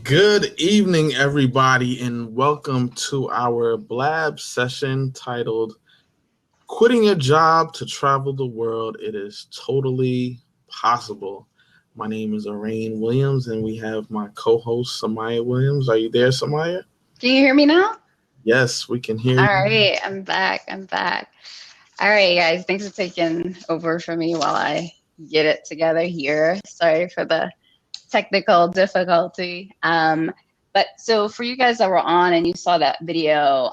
Good evening, everybody, and welcome to our BLAB session titled Quitting Your Job to Travel the World. It is totally possible. My name is Arain Williams, and we have my co-host, Samaya Williams. Are you there, Samaya? Can you hear me now? Yes, we can hear All you. right, I'm back. All right, guys, thanks for taking over for me while I get it together here. Sorry for the technical difficulty. But so for you guys that were on and you saw that video,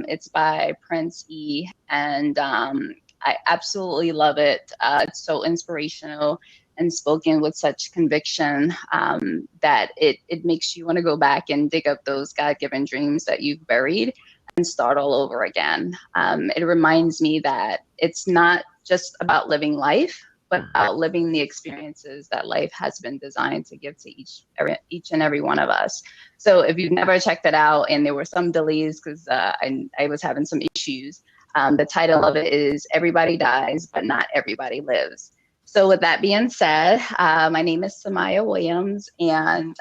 it's by Prince E, and I absolutely love it. It's so inspirational and spoken with such conviction that it makes you want to go back and dig up those God-given dreams that you've buried and start all over again. It reminds me that it's not just about living life, but about living the experiences that life has been designed to give to each and every one of us. So if you've never checked it out, and there were some delays because I was having some issues, the title of it is Everybody Dies, but Not Everybody Lives. So with that being said, my name is Samaya Williams, and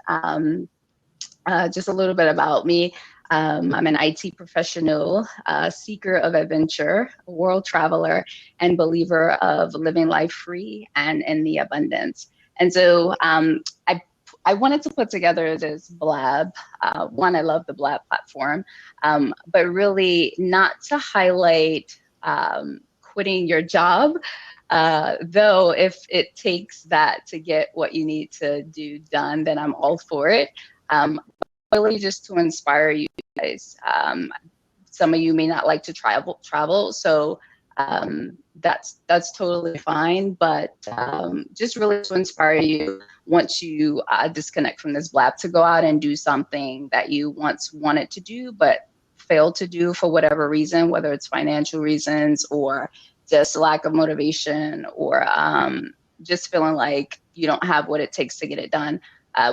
just a little bit about me. I'm an IT professional, seeker of adventure, a world traveler, and believer of living life free and in the abundance. And so I wanted to put together this BLAB. One, I love the BLAB platform, but really not to highlight quitting your job, though if it takes that to get what you need to do done, then I'm all for it. Really just to inspire you guys. Some of you may not like to travel, so that's totally fine. But just really to inspire you once you disconnect from this blab to go out and do something that you once wanted to do but failed to do for whatever reason, whether it's financial reasons or just lack of motivation or just feeling like you don't have what it takes to get it done.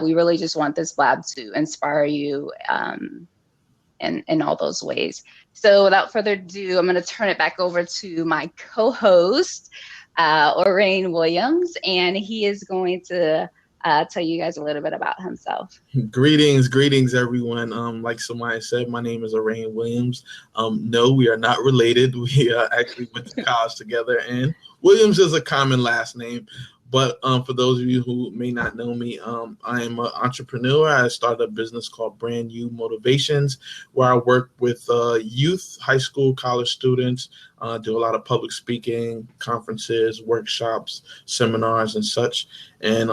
We really just want this lab to inspire you in all those ways. So without further ado, I'm going to turn it back over to my co-host, Orain Williams, and he is going to tell you guys a little bit about himself. Greetings, everyone. Like Samaya said, my name is Arain Williams. No, we are not related. We actually went to college together, and Williams is a common last name. But for those of you who may not know me, I am an entrepreneur. I started a business called Brand New Motivations, where I work with youth, high school, college students, do a lot of public speaking, conferences, workshops, seminars, and such. And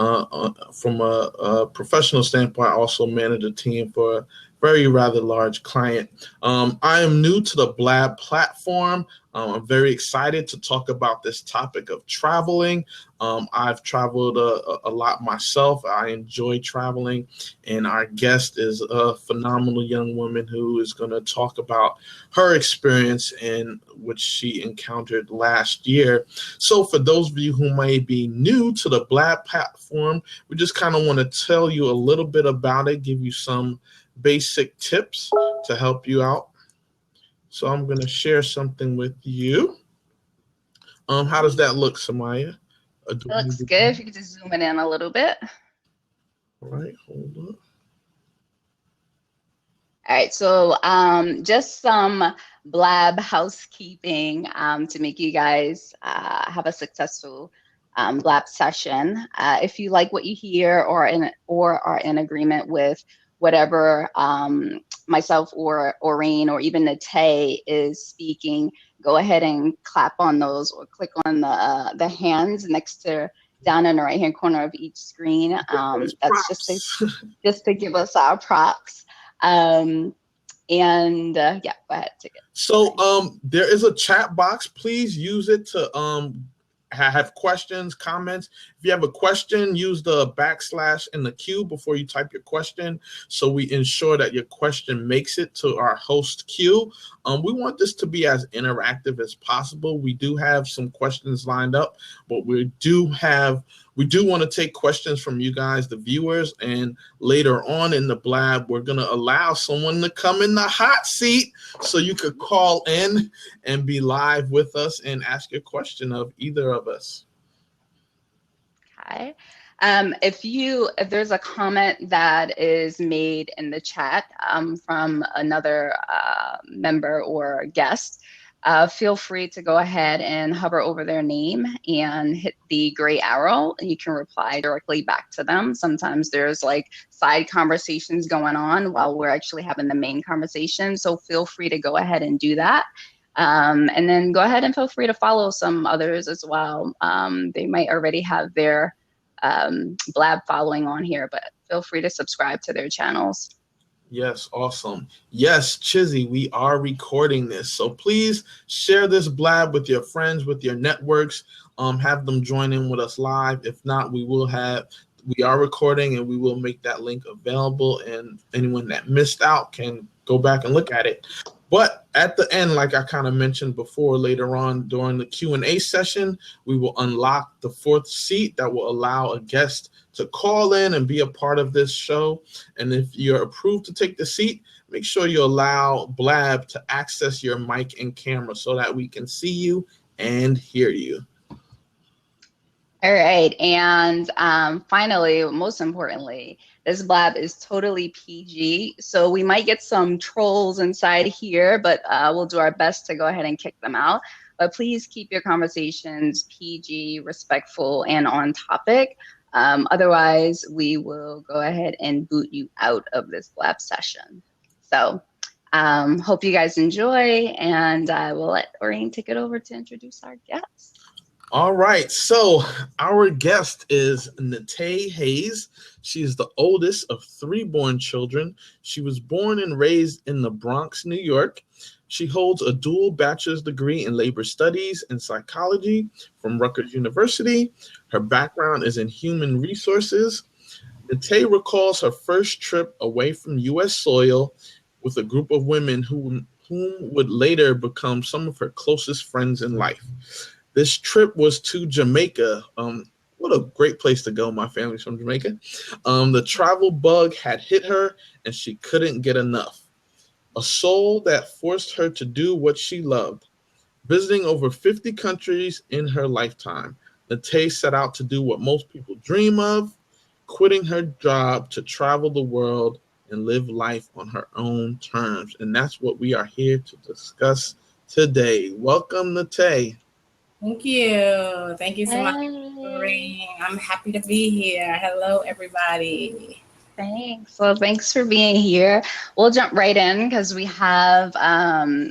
from a professional standpoint, I also manage a team for a very rather large client. I am new to the BLAB platform. I'm very excited to talk about this topic of traveling. I've traveled a lot myself. I enjoy traveling, and our guest is a phenomenal young woman who is going to talk about her experience in which she encountered last year. So for those of you who may be new to the BLAB platform, we just kind of want to tell you a little bit about it, give you some basic tips to help you out. So I'm going to share something with you. How does that look, Samaya? It looks good. If you could just zoom it in a little bit. All right, hold on. All right, so just some blab housekeeping to make you guys have a successful blab session. If you like what you hear or are in agreement with whatever myself or Rain or even Natay is speaking, go ahead and clap on those or click on the hands next to down in the right hand corner of each screen. That's just to give us our props. Yeah, go ahead, take it. So there is a chat box. Please use it to have questions, comments. If you have a question, use the backslash in the queue before you type your question, so we ensure that your question makes it to our host queue. We want this to be as interactive as possible. We do have some questions lined up, but we do want to take questions from you guys, the viewers, and later on in the blab, we're going to allow someone to come in the hot seat so you could call in and be live with us and ask your question of either of us. Okay. If there's a comment that is made in the chat from another member or guest, feel free to go ahead and hover over their name and hit the gray arrow, and you can reply directly back to them. Sometimes there's like side conversations going on while we're actually having the main conversation, so feel free to go ahead and do that. And then go ahead and feel free to follow some others as well. They might already have their BLAB following on here, but feel free to subscribe to their channels. Yes, awesome. Yes, Chizzy, we are recording this. So please share this BLAB with your friends, with your networks. Have them join in with us live. If not, we are recording and we will make that link available, and anyone that missed out can go back and look at it. But at the end, like I kind of mentioned before, later on during the Q&A session, we will unlock the 4th seat that will allow a guest to call in and be a part of this show. And if you're approved to take the seat, make sure you allow BLAB to access your mic and camera so that we can see you and hear you. All right, and finally, most importantly, this BLAB is totally PG, so we might get some trolls inside here, but we'll do our best to go ahead and kick them out. But please keep your conversations PG, respectful, and on topic. Otherwise, we will go ahead and boot you out of this BLAB session. So hope you guys enjoy, and I will let Oreen take it over to introduce our guest. All right, so our guest is Natay Hayes. She is the oldest of 3 born children. She was born and raised in the Bronx, New York. She holds a dual bachelor's degree in labor studies and psychology from Rutgers University. Her background is in human resources. Natay recalls her first trip away from U.S. soil with a group of women whom would later become some of her closest friends in life. This trip was to Jamaica. What a great place to go. My family's from Jamaica. The travel bug had hit her and she couldn't get enough. A soul that forced her to do what she loved. Visiting over 50 countries in her lifetime, Natay set out to do what most people dream of, quitting her job to travel the world and live life on her own terms. And that's what we are here to discuss today. Welcome, Natay. Thank you. Thank you so much for ringing. I'm happy to be here. Hello, everybody. Thanks. Well, thanks for being here. We'll jump right in because we have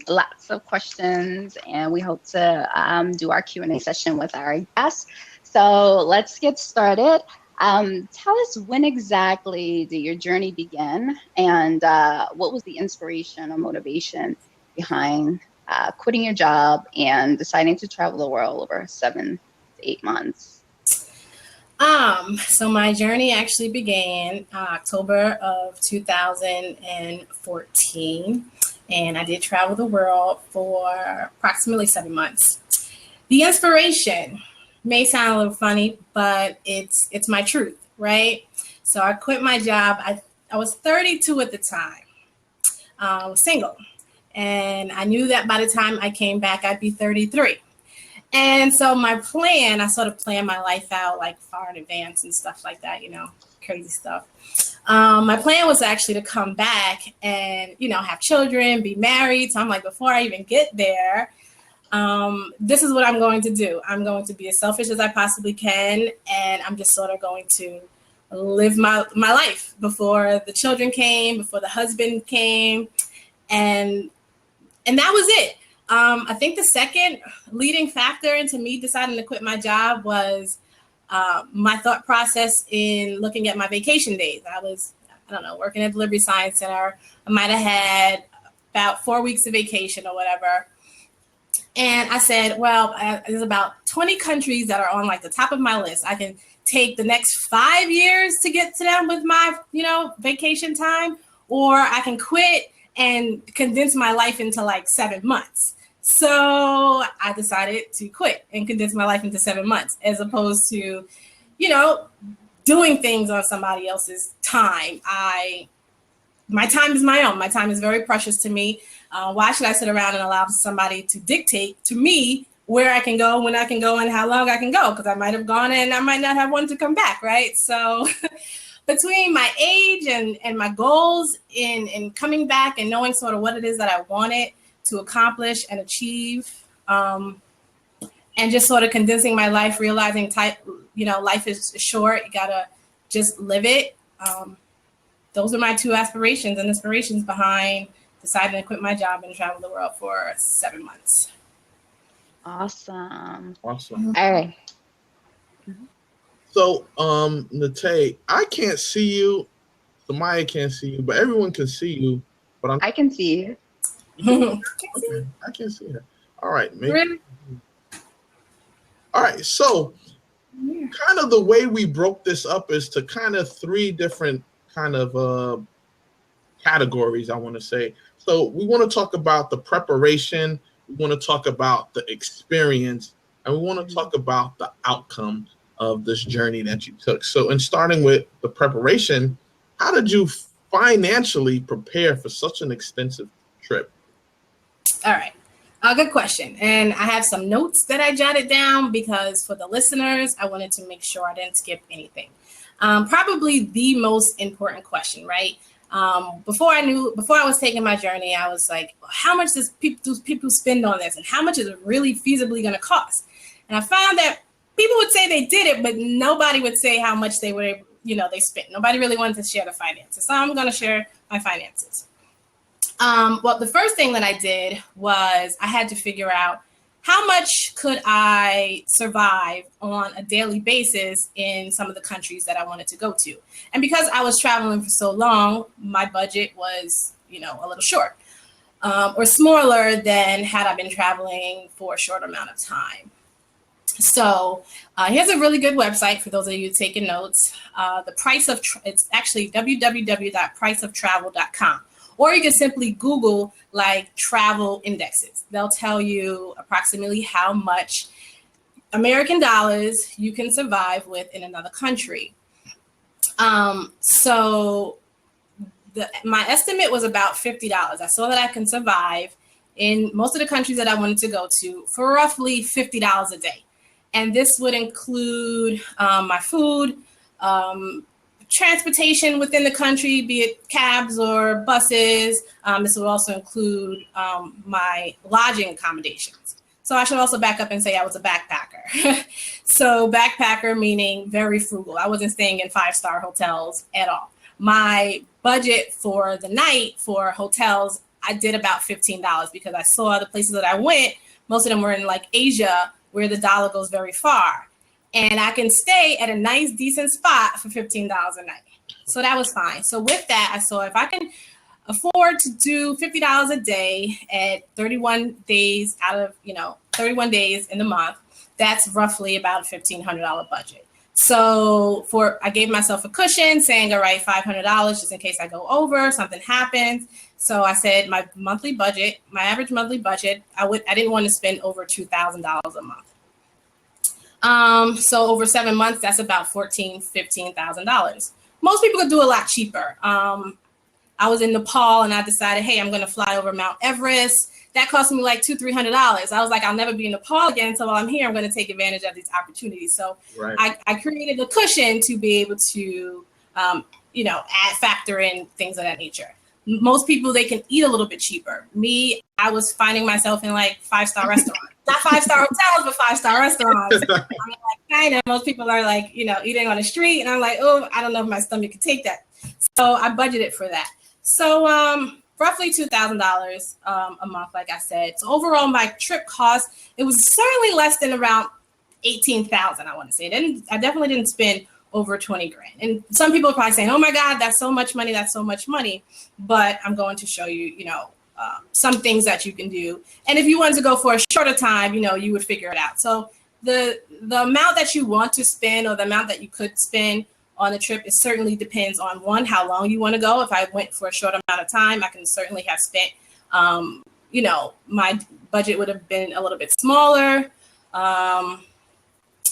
lots of questions, and we hope to do our Q&A session with our guests. So let's get started. Tell us, when exactly did your journey begin, and what was the inspiration or motivation behind quitting your job and deciding to travel the world over 7 to 8 months? So my journey actually began October of 2014, and I did travel the world for approximately 7 months. The inspiration may sound a little funny, but it's my truth, right? So I quit my job. I was 32 at the time. I was single. And I knew that by the time I came back, I'd be 33. And so my plan, I sort of planned my life out like far in advance and stuff like that, crazy stuff. My plan was actually to come back and, have children, be married. So I'm like, before I even get there, this is what I'm going to do. I'm going to be as selfish as I possibly can. And I'm just sort of going to live my life before the children came, before the husband came. And that was it. I think the second leading factor into me deciding to quit my job was my thought process in looking at my vacation days. I was, working at the Delivery Science Center. I might have had about 4 weeks of vacation or whatever. And I said, well, there's about 20 countries that are on like the top of my list. I can take the next 5 years to get to them with my, vacation time, or I can quit and condense my life into like 7 months. So I decided to quit and condense my life into 7 months, as opposed to, doing things on somebody else's time. My time is my own. My time is very precious to me. Why should I sit around and allow somebody to dictate to me where I can go, when I can go, and how long I can go, because I might have gone and I might not have wanted to come back, right? So between my age and my goals in coming back and knowing sort of what it is that I wanted to accomplish and achieve, and just sort of condensing my life, realizing life is short, you gotta just live it. Those are my two aspirations and inspirations behind deciding to quit my job and travel the world for 7 months. Awesome. Awesome. All right. So, Natay, I can't see you. Samaya can't see you, but everyone can see you. But I can see you. Okay, I can see her. All right, maybe. Really? All right, so kind of the way we broke this up is to kind of 3 different kind of categories, I want to say. So we want to talk about the preparation, we want to talk about the experience, and we want to talk about the outcome of this journey that you took. So in starting with the preparation, how did you financially prepare for such an extensive trip? All right. Good question. And I have some notes that I jotted down because for the listeners, I wanted to make sure I didn't skip anything. Probably the most important question, right? Before I was taking my journey, I was like, how much do people spend on this? And how much is it really feasibly going to cost? And I found that people would say they did it, but nobody would say how much they spent. Nobody really wanted to share the finances. So I'm going to share my finances. Well, the first thing that I did was I had to figure out how much could I survive on a daily basis in some of the countries that I wanted to go to. And because I was traveling for so long, my budget was, a little short or smaller than had I been traveling for a short amount of time. So here's a really good website for those of you taking notes. It's actually www.priceoftravel.com. Or you can simply Google like travel indexes. They'll tell you approximately how much American dollars you can survive with in another country. So my estimate was about $50. I saw that I can survive in most of the countries that I wanted to go to for roughly $50 a day. And this would include my food, transportation within the country, be it cabs or buses. This would also include my lodging accommodations. So I should also back up and say I was a backpacker. So backpacker meaning very frugal. I wasn't staying in 5-star hotels at all. My budget for the night for hotels, I did about $15 because I saw the places that I went. Most of them were in like Asia where the dollar goes very far. And I can stay at a nice, decent spot for $15 a night. So that was fine. So with that, I saw if I can afford to do $50 a day at 31 days out of, 31 days in the month, that's roughly about a $1,500 budget. So I gave myself a cushion saying, all right, $500 just in case I go over, something happens. So I said my average monthly budget, I didn't want to spend over $2,000 a month. So over 7 months, that's about $15,000. Most people could do a lot cheaper. I was in Nepal and I decided, hey, I'm going to fly over Mount Everest. That cost me like $200-300. I was like, I'll never be in Nepal again. So while I'm here, I'm going to take advantage of these opportunities. So right. I created a cushion to be able to, factor in things of that nature. Most people, they can eat a little bit cheaper. Me, I was finding myself in like 5-star restaurants. Not 5-star hotels, but 5-star restaurants. I mean, like kind of most people are like, eating on the street. And I'm like, oh, I don't know if my stomach could take that. So I budgeted for that. So roughly $2,000 a month, like I said. So overall, my trip cost, it was certainly less than around $18,000, I want to say. I definitely didn't spend over 20 grand. And some people are probably saying, oh my God, that's so much money. That's so much money. But I'm going to show you, some things that you can do. And if you wanted to go for a shorter time, you would figure it out. So the amount that you want to spend or the amount that you could spend on the trip, it certainly depends on one, how long you want to go. If I went for a short amount of time, I can certainly have spent, my budget would have been a little bit smaller.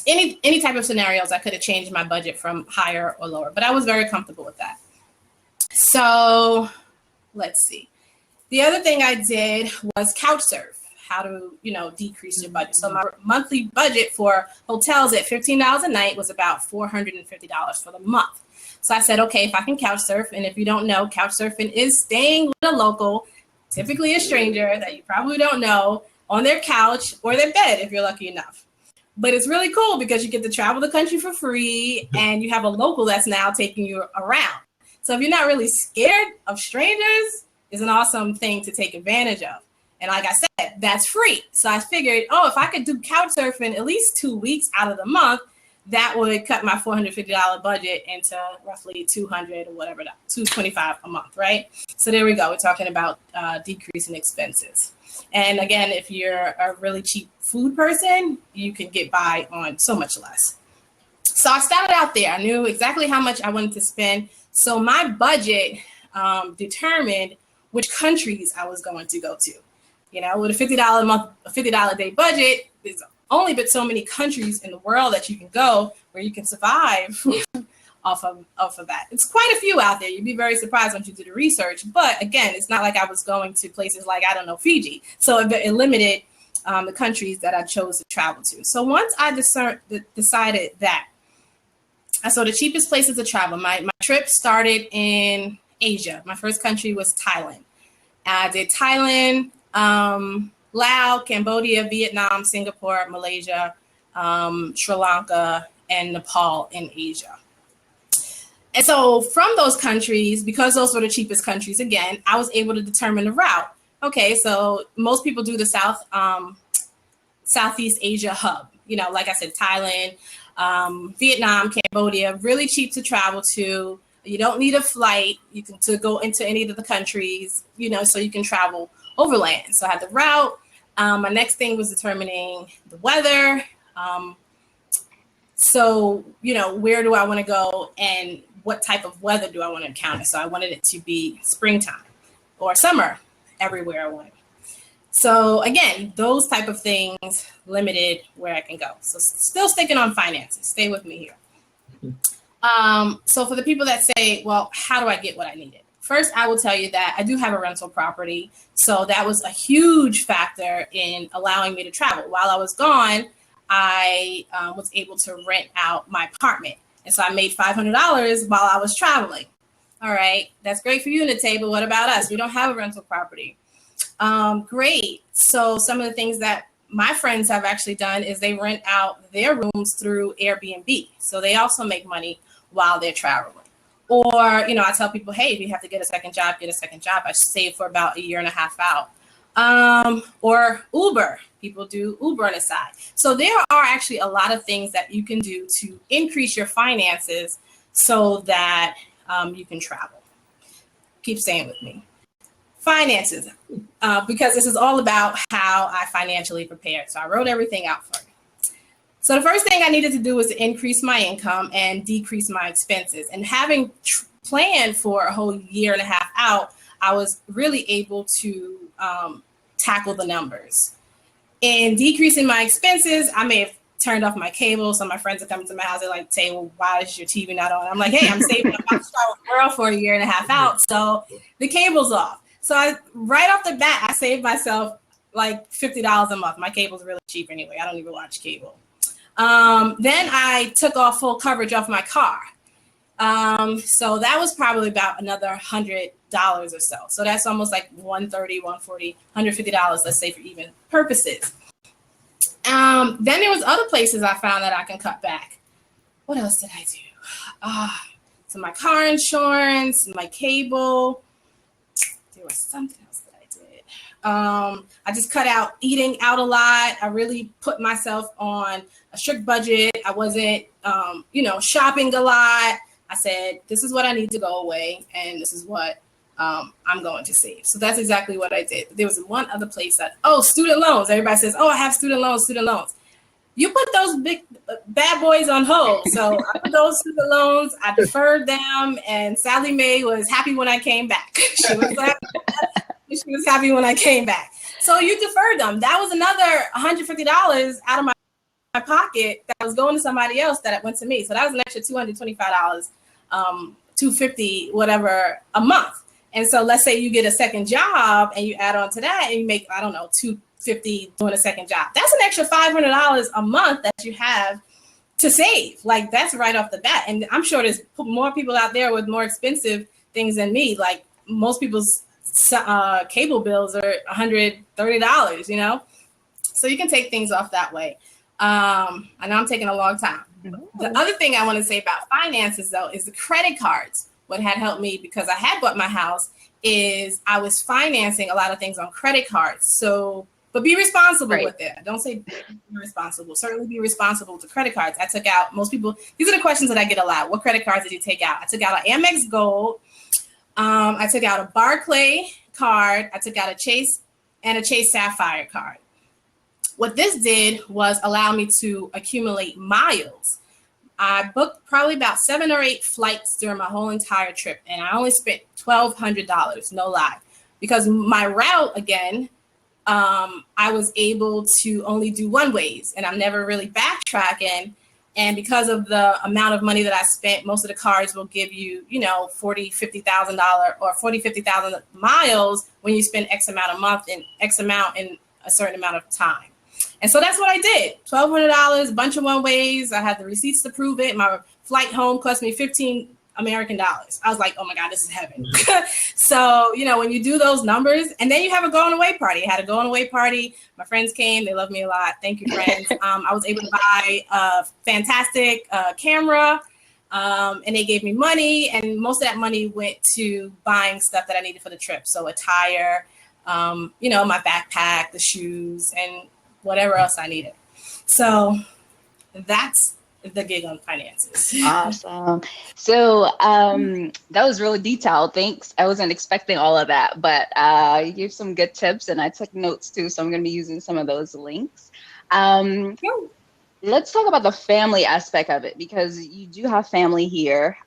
Any type of scenarios, I could have changed my budget from higher or lower, but I was very comfortable with that. So let's see. The other thing I did was couch surf. how to, decrease your budget. So my monthly budget for hotels at $15 a night was about $450 for the month. So I said, okay, if I can couch surf, and if you don't know, couch surfing is staying with a local, typically a stranger that you probably don't know, on their couch or their bed if you're lucky enough. But it's really cool because you get to travel the country for free and you have a local that's now taking you around. So if you're not really scared of strangers, it's an awesome thing to take advantage of. And like I said, that's free. So I figured, if I could do couch surfing at least 2 weeks out of the month, that would cut my $450 budget into roughly $200 or whatever, $225 a month, right? So there we go. We're talking about decreasing expenses. And again, if you're a really cheap food person, you can get by on so much less. So I started out there. I knew exactly how much I wanted to spend. So my budget determined which countries I was going to go to. With a $50 a month, a $50 a day budget, there's only but so many countries in the world that you can go where you can survive off of that. It's quite a few out there. You'd be very surprised once you do the research. But again, it's not like I was going to places like, Fiji. So it limited the countries that I chose to travel to. So once I decided that, I saw the cheapest places to travel. My trip started in Asia. My first country was Thailand. I did Thailand, Laos, Cambodia, Vietnam, Singapore, Malaysia, Sri Lanka, and Nepal in Asia. And so from those countries, because those were the cheapest countries, again, I was able to determine the route. Okay, so most people do the Southeast Asia hub. Like I said, Thailand, Vietnam, Cambodia, really cheap to travel to. You don't need a flight. You can to go into any of the countries, so you can travel overland. So I had the route. My next thing was determining the weather. So, where do I want to go and what type of weather do I want to encounter? So I wanted it to be springtime or summer everywhere I wanted. So again, those type of things limited where I can go. So still sticking on finances. Stay with me here. So for the people that say, well, how do I get what I needed? First, I will tell you that I do have a rental property. So that was a huge factor in allowing me to travel. While I was gone, I was able to rent out my apartment. And so I made $500 while I was traveling. All right, that's great for you, Natay, but what about us? We don't have a rental property. Great. So some of the things that my friends have actually done is they rent out their rooms through Airbnb. So they also make money while they're traveling. Or, I tell people, hey, if you have to get a second job, get a second job. I save for about a year and a half out. Or Uber. People do Uber on the side. So there are actually a lot of things that you can do to increase your finances so that you can travel. Keep staying with me. Finances, because this is all about how I financially prepared. So I wrote everything out for you. So the first thing I needed to do was to increase my income and decrease my expenses. And having planned for a whole year and a half out, I was really able to tackle the numbers. In decreasing my expenses, I may have turned off my cable. So my friends are coming to my house. They're like, say, well, why is your TV not on? I'm like, hey, I'm saving up my world for a year and a half out. So the cable's off. So right off the bat, I saved myself like $50 a month. My cable's really cheap anyway. I don't even watch cable. Then I took off full coverage off my car. So that was probably about another $100 or so. So that's almost like $130, $140, $150, let's say for even purposes. Then there was other places I found that I can cut back. What else did I do? So my car insurance, my cable. There was something else that I did. I just cut out eating out a lot. I really put myself on a strict budget. I wasn't, shopping a lot. I said, this is what I need to go away, and this is what I'm going to save. So that's exactly what I did. There was one other place that, student loans. Everybody says, I have student loans. You put those big bad boys on hold. So I put those student loans, I deferred them, and Sally Mae was happy when I came back. She was happy when I came back. So you deferred them. That was another $150 out of my pocket that was going to somebody else that went to me. So that was an extra $225, $250, whatever a month. And so let's say you get a second job and you add on to that and you make, $50 doing a second job. That's an extra $500 a month that you have to save. Like, that's right off the bat. And I'm sure there's more people out there with more expensive things than me. Like, most people's cable bills are $130, you know? So you can take things off that way. I know I'm taking a long time. The other thing I want to say about finances, though, is the credit cards. What had helped me, because I had bought my house, is I was financing a lot of things on credit cards. So, but be responsible with it. Don't say be irresponsible. Certainly be responsible with the credit cards. I took out, most people, these are the questions that I get a lot. What credit cards did you take out? I took out an Amex Gold. I took out a Barclay card. I took out a Chase and a Chase Sapphire card. What this did was allow me to accumulate miles. I booked probably about 7 or 8 flights during my whole entire trip, and I only spent $1,200, no lie. Because my route, again, I was able to only do one ways, and I'm never really backtracking. And because of the amount of money that I spent, most of the cards will give you, you know, $40,000, $50,000 or 50,000 miles when you spend X amount a month and X amount in a certain amount of time. And so that's what I did. $1,200, a bunch of one ways. I had the receipts to prove it. My flight home cost me $15 American. I was like, oh my God, this is heaven. So, you know, when you do those numbers, and then you have a going away party. I had a going away party. My friends came. They love me a lot. Thank you, friends. I was able to buy a fantastic camera, and they gave me money. And most of that money went to buying stuff that I needed for the trip. So a tire, you know, my backpack, the shoes, and whatever else I needed. So that's the gig on finances. Awesome. So that was really detailed. Thanks. I wasn't expecting all of that, but you gave some good tips and I took notes too. So I'm going to be using some of those links. Let's talk about the family aspect of it, because you do have family here.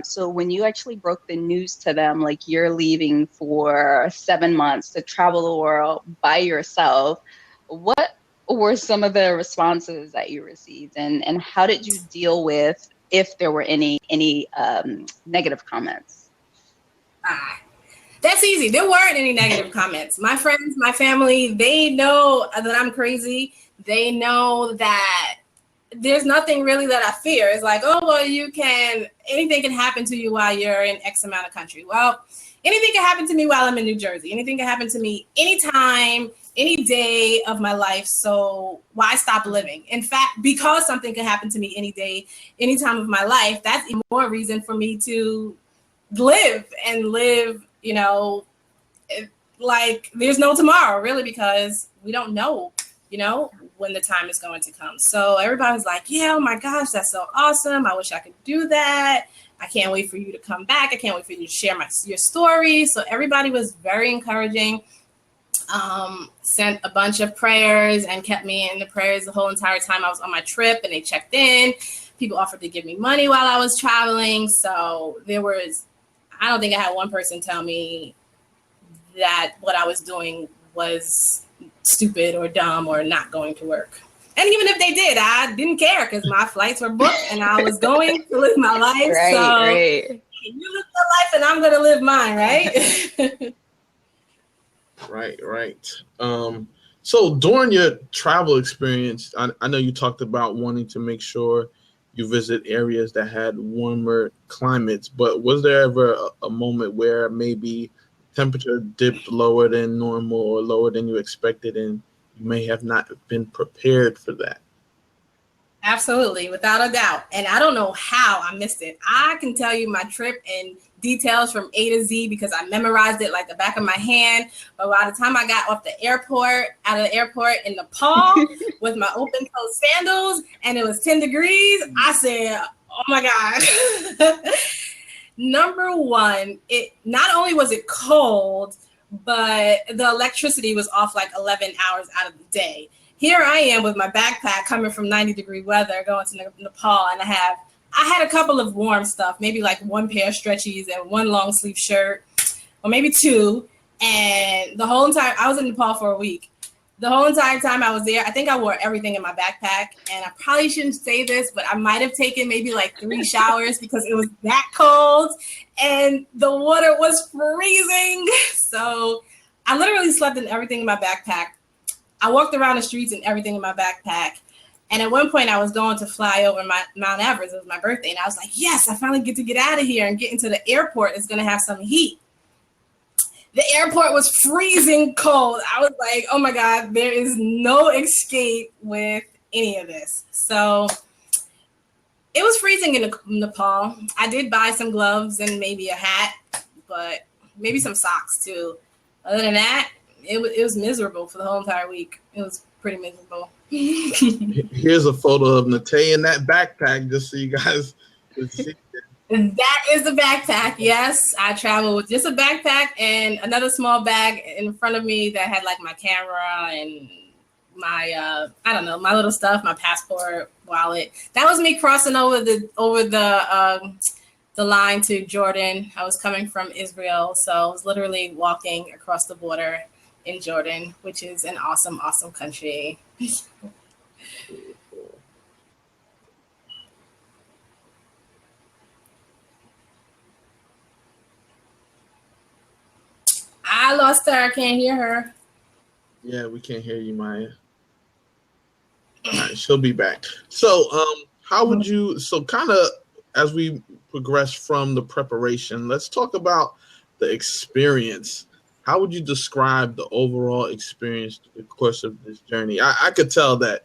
So when you actually broke the news to them, like you're leaving for 7 months to travel the world by yourself, what were some of the responses that you received, and how did you deal with, if there were any negative comments? That's easy. There weren't any negative comments. My friends, my family, they know that I'm crazy. They know that there's nothing really that I fear. It's like, oh, well, anything can happen to you while you're in X amount of country. Well, anything can happen to me while I'm in New Jersey. Anything can happen to me anytime, any day of my life. So why stop living? In fact, because something can happen to me any day, any time of my life, that's more reason for me to live, you know, like there's no tomorrow, really, because we don't know, you know, when the time is going to come. So everybody was like, yeah, oh my gosh, that's so awesome. I wish I could do that. I can't wait for you to come back. I can't wait for you to share your story. So everybody was very encouraging. Sent a bunch of prayers and kept me in the prayers the whole entire time I was on my trip, and they checked in. People offered to give me money while I was traveling. So I don't think I had one person tell me that what I was doing was stupid or dumb or not going to work. And even if they did, I didn't care because my flights were booked and I was going to live my life. Right. You live your life and I'm going to live mine, right? Right. So during your travel experience, I know you talked about wanting to make sure you visit areas that had warmer climates, but was there ever a moment where maybe temperature dipped lower than normal or lower than you expected, and you may have not been prepared for that? Absolutely, without a doubt. And I don't know how I missed it. I can tell you my trip in details from A to Z because I memorized it like the back of my hand. But by the time I got out of the airport in Nepal with my open-toed sandals and it was 10 degrees, I said, oh my God. Number one, it not only was it cold, but the electricity was off like 11 hours out of the day. Here I am with my backpack coming from 90-degree weather going to Nepal, and I had a couple of warm stuff, maybe like one pair of stretchies and one long sleeve shirt, or maybe two. And the whole entire, I was in Nepal for a week. The whole entire time I was there, I think I wore everything in my backpack. And I probably shouldn't say this, but I might have taken maybe like 3 showers because it was that cold and the water was freezing. So I literally slept in everything in my backpack. I walked around the streets and everything in my backpack. And at one point I was going to fly over Mount Everest. It was my birthday. And I was like, yes, I finally get to get out of here and get into the airport. It's going to have some heat. The airport was freezing cold. I was like, oh my God, there is no escape with any of this. So it was freezing in Nepal. I did buy some gloves and maybe a hat, but maybe some socks too. Other than that, it was miserable for the whole entire week. It was pretty miserable. Here's a photo of Natay in that backpack, just so you guys can see. That is the backpack. Yes, I travel with just a backpack and another small bag in front of me that had like my camera and my my little stuff, my passport, wallet. That was me crossing over the line to Jordan. I was coming from Israel, so I was literally walking across the border in Jordan, which is an awesome, awesome country. I lost her. I can't hear her. Yeah, we can't hear you, Maya. All right, she'll be back. So, how would you? So, kind of as we progress from the preparation, let's talk about the experience. How would you describe the overall experience, the course of this journey? I could tell that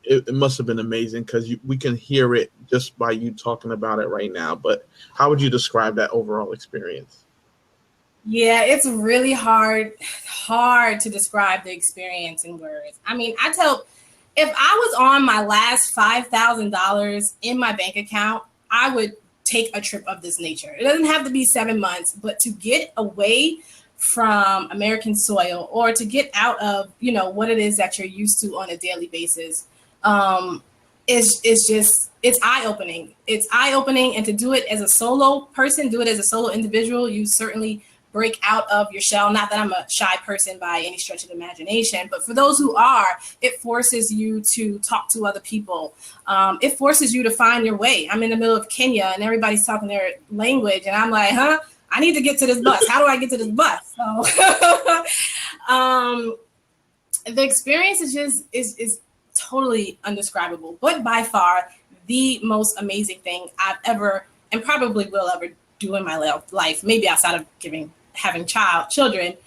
it must have been amazing because we can hear it just by you talking about it right now. But how would you describe that overall experience? Yeah, it's really hard to describe the experience in words. I mean, if I was on my last $5,000 in my bank account, I would take a trip of this nature. It doesn't have to be 7 months, but to get away from American soil or to get out of, what it is that you're used to on a daily basis, it's eye-opening. It's eye-opening, and to do it as a solo person, do it as a solo individual, you certainly break out of your shell. Not that I'm a shy person by any stretch of the imagination, but for those who are, it forces you to talk to other people. It forces you to find your way. I'm in the middle of Kenya and everybody's talking their language, and I'm like, I need to get to this bus. How do I get to this bus? So the experience is totally indescribable, but by far the most amazing thing I've ever and probably will ever do in my life, maybe outside of having children.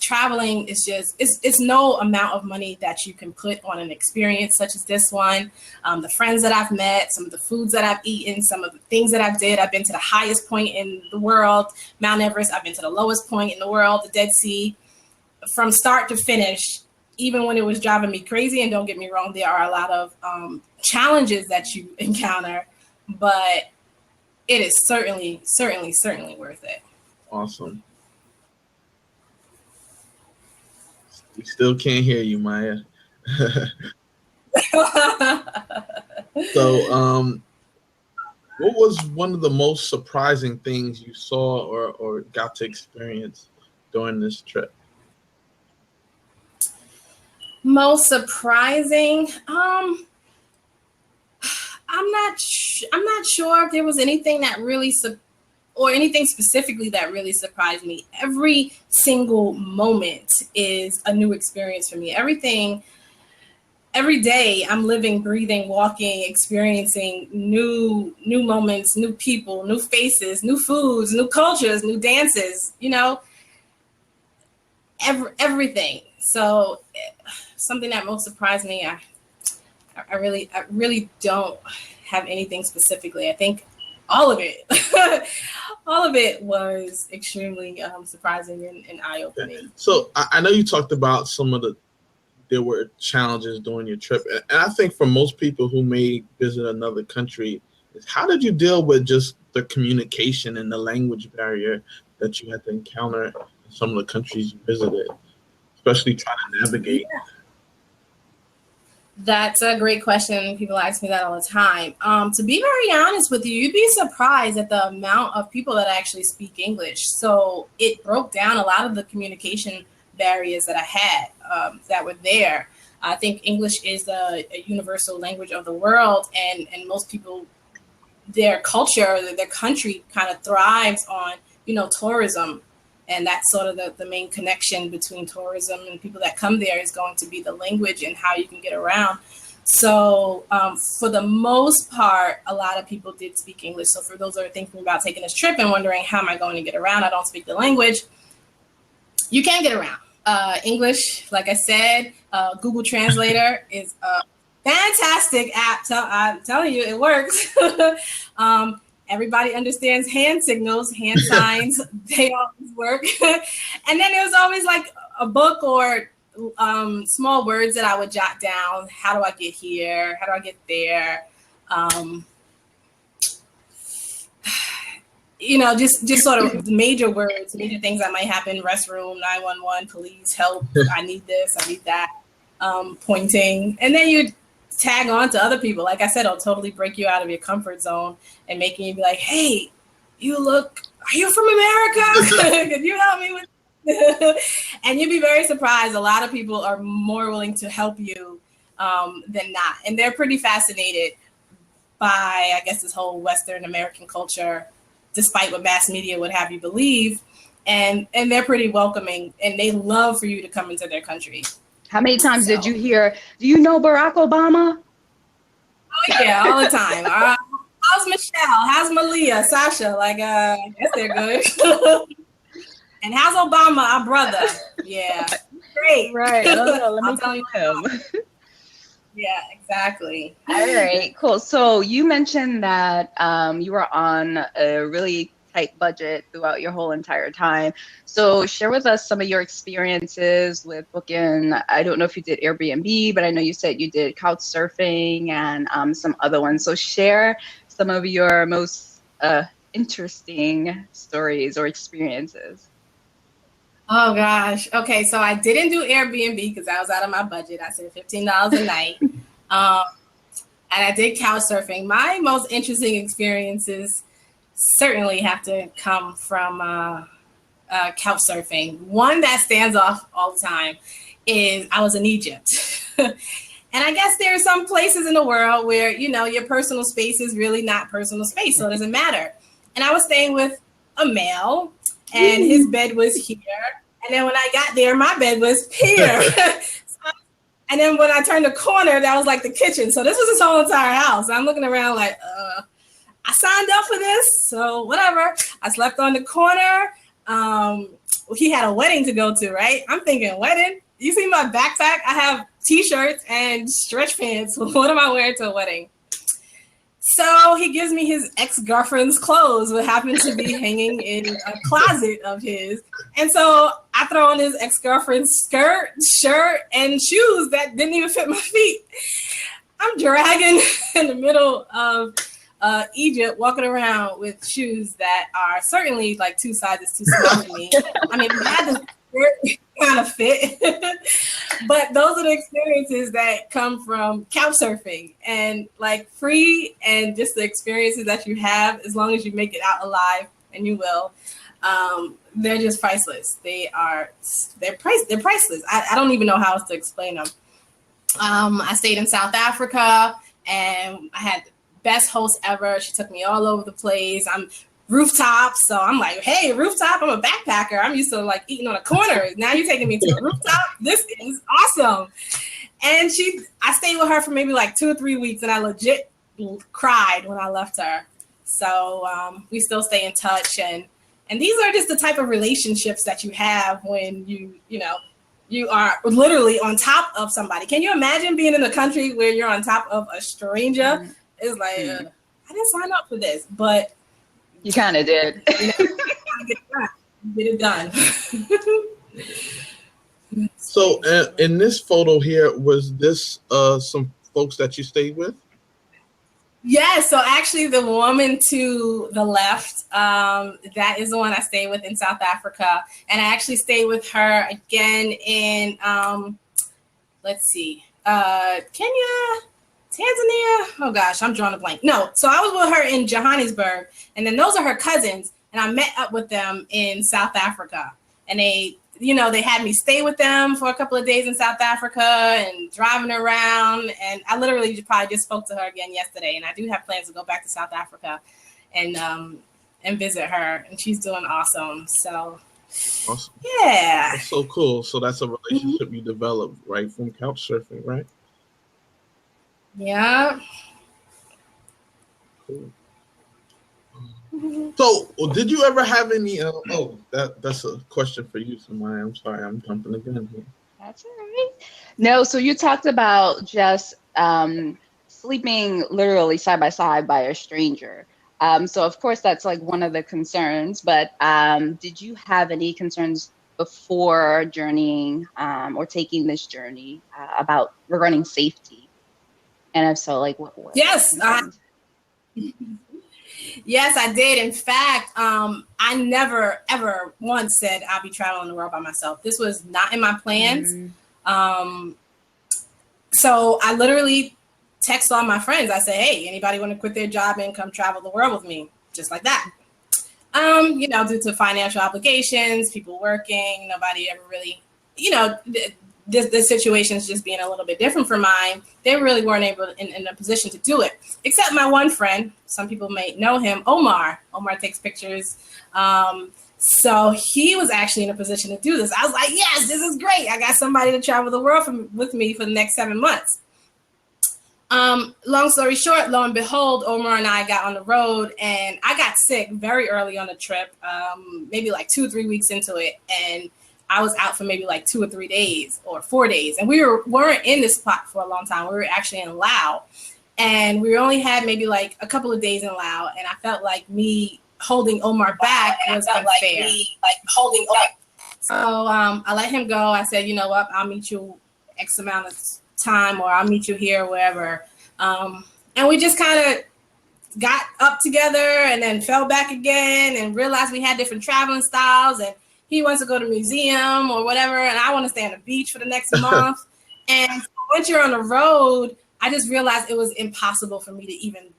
Traveling is just, it's no amount of money that you can put on an experience such as this one. The friends that I've met, some of the foods that I've eaten, some of the things that I've did. I've been to the highest point in the world, Mount Everest. I've been to the lowest point in the world, the Dead Sea. From start to finish, even when it was driving me crazy, and don't get me wrong, there are a lot of challenges that you encounter, but it is certainly worth it. Awesome. We still can't hear you, Maya. So, what was one of the most surprising things you saw or got to experience during this trip? Most surprising? I'm not sure if there was anything that really or anything specifically that really surprised me. Every single moment is a new experience for me. Every day I'm living, breathing, walking, experiencing new moments, new people, new faces, new foods, new cultures, new dances, everything. So something that most surprised me, I really don't have anything specifically. I think all of it was extremely surprising and eye-opening. So I know you talked about there were challenges during your trip. And I think for most people who may visit another country, how did you deal with just the communication and the language barrier that you had to encounter in some of the countries you visited, especially trying to navigate? Yeah. That's a great question. People ask me that all the time. To be very honest with you, you'd be surprised at the amount of people that actually speak English. So it broke down a lot of the communication barriers that I had that were there. I think English is a universal language of the world, and most people, their culture, their country kind of thrives on, tourism. And that's sort of the main connection between tourism and people that come there is going to be the language and how you can get around. So for the most part, a lot of people did speak English. So for those that are thinking about taking this trip and wondering, how am I going to get around? I don't speak the language. You can get around. English, like I said, Google Translator is a fantastic app. I'm telling you, it works. Everybody understands hand signals, hand signs. They always work. And then there's always like a book or small words that I would jot down. How do I get here? How do I get there? Just sort of major words, major things that might happen. Restroom, 911, police, help. I need this, I need that. Pointing. And then you tag on to other people. Like I said, it'll totally break you out of your comfort zone and making you be like, hey, are you from America? Can you help me with And you'd be very surprised. A lot of people are more willing to help you than not. And they're pretty fascinated by, I guess, this whole Western American culture, despite what mass media would have you believe. And they're pretty welcoming, and they love for you to come into their country. How many times did you hear, do you know Barack Obama? Oh, yeah, all the time. How's Michelle? How's Malia? Sasha? Like, I guess they're good. And how's Obama, our brother? Yeah, great. Right. Let me tell you him. Yeah, exactly. All right, cool. So you mentioned that you were on a really tight budget throughout your whole entire time. So share with us some of your experiences with booking. I don't know if you did Airbnb, but I know you said you did couch surfing and some other ones. So share some of your most interesting stories or experiences. Oh gosh. Okay, so I didn't do Airbnb because I was out of my budget. I said $15 a night. And I did couch surfing. My most interesting experiences certainly have to come from couch surfing. One that stands off all the time is I was in Egypt. And I guess there are some places in the world where, your personal space is really not personal space, so it doesn't matter. And I was staying with a male, and his bed was here. And then when I got there, my bed was here. And then when I turned the corner, that was like the kitchen. So this was his whole entire house. I'm looking around like, I signed up for this, so whatever. I slept on the corner. He had a wedding to go to, right? I'm thinking, wedding? You see my backpack? I have T-shirts and stretch pants. What am I wearing to a wedding? So he gives me his ex-girlfriend's clothes, what happened to be hanging in a closet of his. And so I throw on his ex-girlfriend's skirt, shirt, and shoes that didn't even fit my feet. I'm dragging in the middle of Egypt, walking around with shoes that are certainly like 2 sizes too small for me. I mean, I had the skirt kind of fit. But those are the experiences that come from couch surfing, and like free, and just the experiences that you have, as long as you make it out alive, and you will. They're just priceless. They're priceless. I don't even know how else to explain them. I stayed in South Africa, and I had the best host ever. She took me all over the place. I'm rooftop, so I'm like, hey, rooftop, I'm a backpacker. I'm used to like eating on a corner. Now you're taking me to a rooftop? This is awesome. And I stayed with her for maybe like 2 or 3 weeks, and I legit cried when I left her. So we still stay in touch, and these are just the type of relationships that you have when you are literally on top of somebody. Can you imagine being in a country where you're on top of a stranger? Mm-hmm. It's like, I didn't sign up for this, but you kind of did. Get it done. So in this photo here, was this some folks that you stayed with? Yeah, so actually the woman to the left, that is the one I stayed with in South Africa. And I actually stayed with her again in, Kenya, Tanzania. Oh gosh, I'm drawing a blank. No, so I was with her in Johannesburg, and then those are her cousins, and I met up with them in South Africa. And they had me stay with them for a couple of days in South Africa and driving around. And I literally probably just spoke to her again yesterday. And I do have plans to go back to South Africa and visit her. And she's doing awesome. So Awesome. Yeah. That's so cool. So that's a relationship you developed right from couch surfing, right? Yeah. Cool. So, did you ever have any? That's a question for you, Samaya. I'm sorry, I'm jumping again here. That's all right. No, so you talked about just sleeping literally side by side by a stranger. So of course that's like one of the concerns, but did you have any concerns before journeying or taking this journey about regarding safety? And if so, like what were those Yes. concerns? Yes, I did. In fact, I never, ever once said I'll be traveling the world by myself. This was not in my plans. So I literally text all my friends. I say, hey, anybody want to quit their job and come travel the world with me? Just like that. Due to financial obligations, people working, nobody ever really, this situation's just being a little bit different for mine. They really weren't able in a position to do it, except my one friend. Some people may know him, Omar. Omar takes pictures. So he was actually in a position to do this. I was like, yes, this is great. I got somebody to travel the world with me for the next 7 months. Long story short, lo and behold, Omar and I got on the road and I got sick very early on the trip, maybe like 2 or 3 weeks into it. And I was out for maybe like 2 or 3 days or 4 days. And we weren't in this spot for a long time. We were actually in Laos, and we only had maybe like a couple of days in Laos. And I felt like me holding Omar back was unfair. So I let him go. I said, you know what, I'll meet you X amount of time, or I'll meet you here, wherever. And we just kind of got up together and then fell back again and realized we had different traveling styles, and he wants to go to a museum or whatever, and I want to stay on the beach for the next month. And once you're on the road, I just realized it was impossible for me to even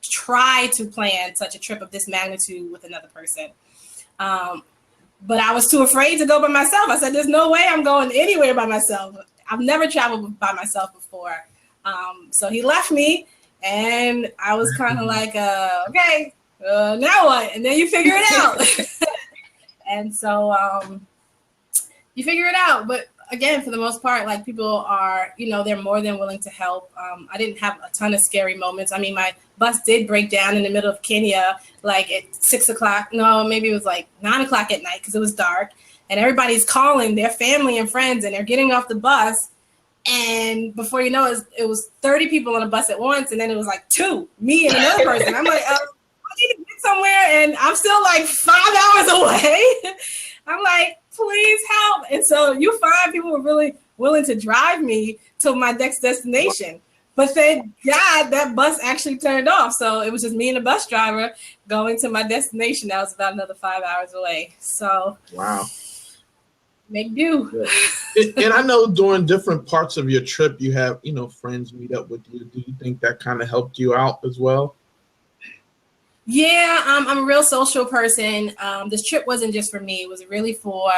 try to plan such a trip of this magnitude with another person. But I was too afraid to go by myself. I said, there's no way I'm going anywhere by myself. I've never traveled by myself before. So he left me, and I was kind of like, okay, now what? And then you figure it out. And so you figure it out. But again, for the most part, like, people are, they're more than willing to help. I didn't have a ton of scary moments. I mean, my bus did break down in the middle of Kenya, like at 6 o'clock. No, maybe it was like 9 o'clock at night because it was dark. And everybody's calling their family and friends, and they're getting off the bus. And before you know it, it was 30 people on a bus at once. And then it was like 2, me and another person. I'm like, I need to get somewhere. And I'm still like 5 hours away. I'm like, please help. And so you find people were really willing to drive me to my next destination. But thank God that bus actually turned off. So it was just me and the bus driver going to my destination. That was about another 5 hours away. So wow. Make do. Yeah. And I know during different parts of your trip, you have, friends meet up with you. Do you think that kind of helped you out as well? Yeah, I'm a real social person. This trip wasn't just for me. It was really for,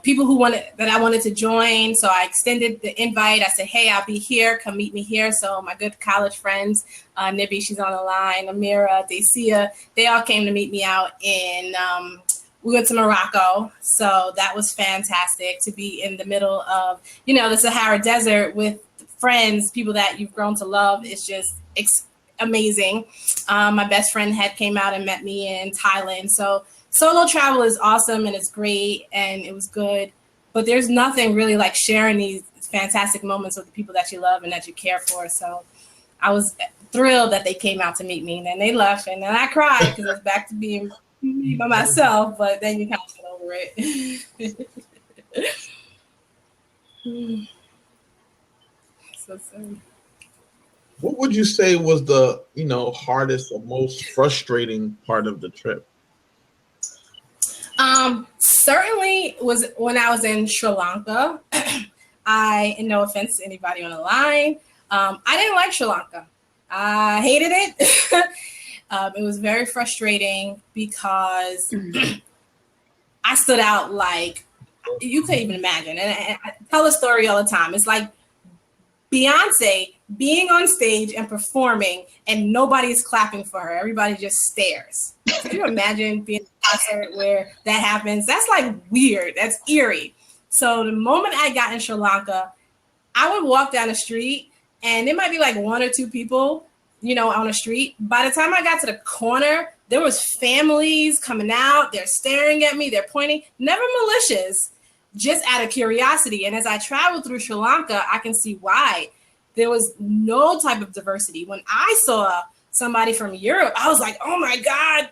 people that I wanted to join. So I extended the invite. I said, hey, I'll be here. Come meet me here. So my good college friends, Nibby, she's on the line, Amira, Dacia, they all came to meet me out in we went to Morocco, so that was fantastic to be in the middle of, the Sahara Desert with friends, people that you've grown to love. It's just amazing. My best friend came out and met me in Thailand. So solo travel is awesome, and it's great, and it was good. But there's nothing really like sharing these fantastic moments with the people that you love and that you care for. So I was thrilled that they came out to meet me, and then they left, and then I cried because I was back to being me by myself, but then you kind of get over it. So sorry. What would you say was the, hardest or most frustrating part of the trip? Certainly was when I was in Sri Lanka. And no offense to anybody on the line, I didn't like Sri Lanka. I hated it. It was very frustrating because I stood out like you couldn't even imagine. And I tell a story all the time. It's like Beyonce being on stage and performing, and nobody's clapping for her. Everybody just stares. Can you imagine being concert where that happens. That's like weird. That's eerie. So the moment I got in Sri Lanka, I would walk down the street and there might be like one or two people, you know, on the street. By the time I got to the corner, there was families coming out. They're staring at me. They're pointing, never malicious, just out of curiosity. And as I traveled through Sri Lanka, I can see why. There was no type of diversity. When I saw somebody from Europe, I was like, oh my God,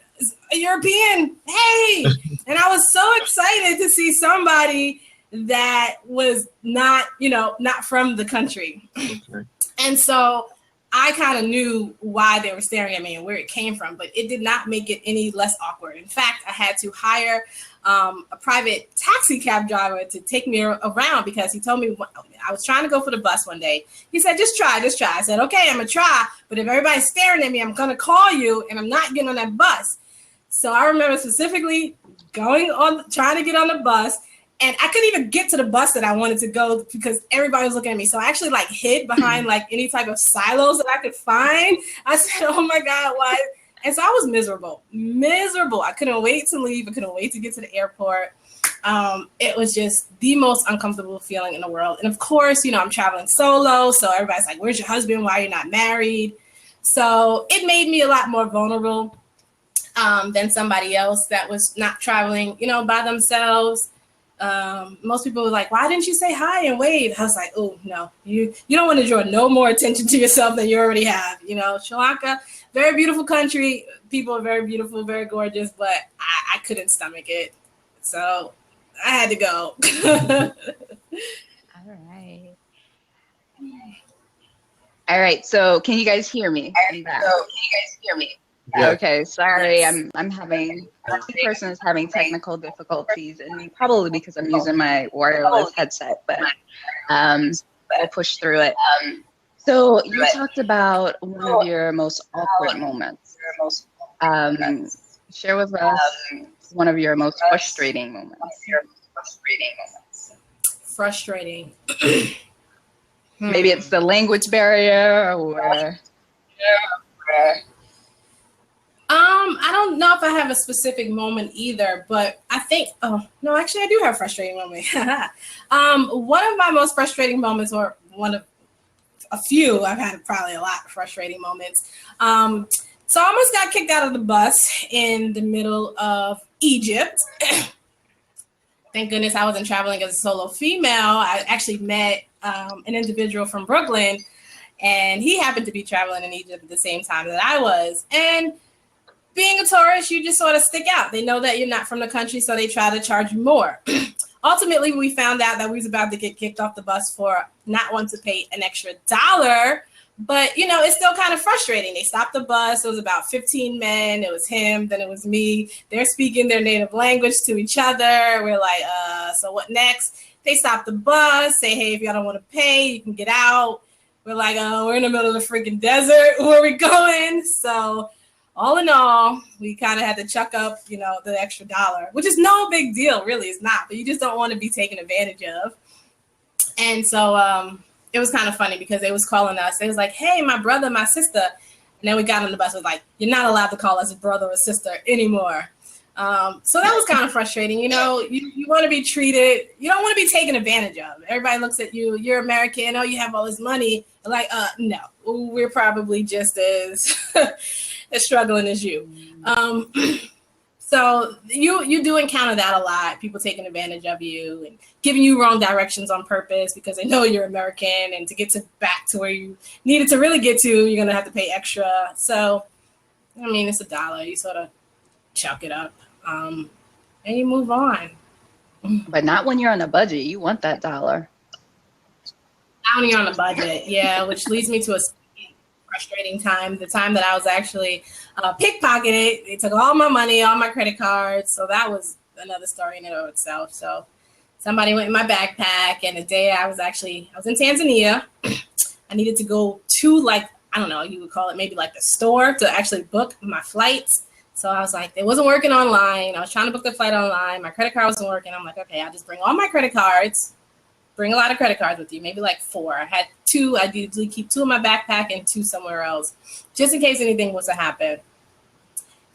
a European, hey. And I was so excited to see somebody that was not, you know, not from the country. Okay. And so I kind of knew why they were staring at me and where it came from, but it did not make it any less awkward. In fact, I had to hire a private taxi cab driver to take me around because he told me, I was trying to go for the bus one day. He said, just try. I said, okay, I'm gonna try, but if everybody's staring at me, I'm gonna call you and I'm not getting on that bus. So I remember specifically trying to get on the bus, and I couldn't even get to the bus that I wanted to go because everybody was looking at me. So I actually like hid behind like any type of silos that I could find. I said, oh my God, why? And so I was miserable. I couldn't wait to leave. I couldn't wait to get to the airport. It was just the most uncomfortable feeling in the world. And of course, you know, I'm traveling solo. So everybody's like, where's your husband? Why are you not married? So it made me a lot more vulnerable than somebody else that was not traveling, you know, by themselves. Most people were like, why didn't you say hi and wave? I was like, oh no, you don't want to draw no more attention to yourself than you already have. You know, Sri Lanka, very beautiful country. People are very beautiful, very gorgeous, but I couldn't stomach it. So I had to go. All right. So can you guys hear me? Yeah. Okay, sorry, I'm having, one person is having technical difficulties, and probably because I'm using my wireless headset, but we'll push through it. So you talked about one of your most awkward moments. Share with us one of your most frustrating moments. Frustrating. Maybe it's the language barrier or... I don't know if I have a specific moment either, but I think, actually I do have a frustrating moment. One of my most frustrating moments, or one of a few, I've had probably a lot of frustrating moments. So I almost got kicked out of the bus in the middle of Egypt. Thank goodness I wasn't traveling as a solo female. I actually met an individual from Brooklyn, and he happened to be traveling in Egypt at the same time that I was. And being a tourist, you just sort of stick out. They know that you're not from the country, so they try to charge you more. Ultimately, we found out that we was about to get kicked off the bus for not wanting to pay an extra $1. But, you know, it's still kind of frustrating. They stopped the bus. It was about 15 men. It was him. Then it was me. They're speaking their native language to each other. We're like, so what next? They stopped the bus, say, hey, if y'all don't want to pay, you can get out. We're like, we're in the middle of the freaking desert. Where are we going? So all in all, we kind of had to chuck up, you know, the extra $1, which is no big deal, really. It's not, but you just don't want to be taken advantage of. And so it was kind of funny because they was calling us. They was like, hey, my brother, my sister. And then we got on the bus. It was like, you're not allowed to call us a brother or sister anymore. So that was kind of frustrating. You know, you want to be treated. You don't want to be taken advantage of. Everybody looks at you. You're American. Oh, you have all this money. Like, no, we're probably just as struggling as you. So you do encounter that a lot. People taking advantage of you and giving you wrong directions on purpose because they know you're American, and to get back to where you needed to really get to, you're gonna have to pay extra. So, I mean, it's $1. You sort of chalk it up, and you move on. But not when you're on a budget. You want that $1. Not when you're on a budget, yeah. Which leads me to a frustrating time. The time that I was actually pickpocketed. They took all my money, all my credit cards. So that was another story in and of itself. So somebody went in my backpack, and the day I was in Tanzania. I needed to go to, like, I don't know, you would call it maybe like the store to actually book my flights. So I was like, it wasn't working online. I was trying to book the flight online. My credit card wasn't working. I'm like, okay, I'll just bring all my credit cards. Bring a lot of credit cards with you, maybe like 4. I had 2. I usually keep 2 in my backpack and 2 somewhere else, just in case anything was to happen.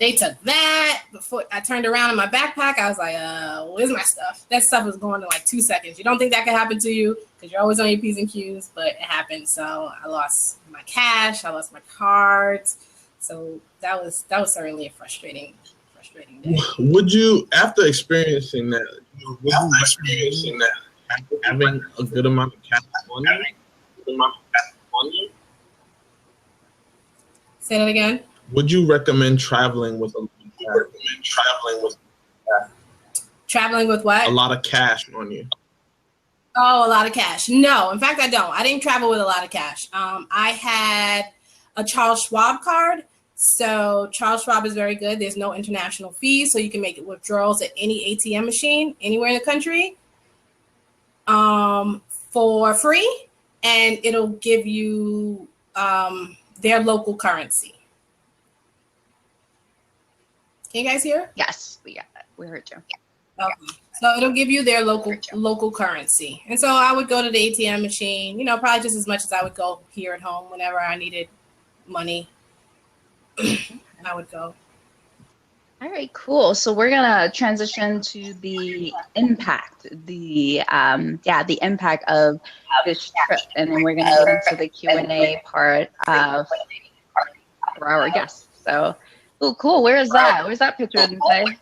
They took that. Before I turned around in my backpack, I was like, where's my stuff? That stuff was going in like 2 seconds. You don't think that could happen to you because you're always on your P's and Q's, but it happened. So I lost my cash. I lost my cards. So that was certainly a frustrating day. Would you, after experiencing that, having a good amount of cash on you? Say that again. Would you recommend traveling with Traveling with what? a lot of cash on you? Oh, a lot of cash. No, in fact, I don't. I didn't travel with a lot of cash. I had a Charles Schwab card. So Charles Schwab is very good. There's no international fees, so you can make withdrawals at any ATM machine anywhere in the country for free, and it'll give you their local currency. Can you guys hear? Yes, we got that. We heard you. Okay. So it'll give you their local currency. And so I would go to the ATM machine, probably just as much as I would go here at home whenever I needed money. I would go. All right, cool. So we're gonna transition to the impact, the impact of this trip, and then we're gonna get into the Q&A part for our guests. So, cool. Where is that? Where's that picture, Natay?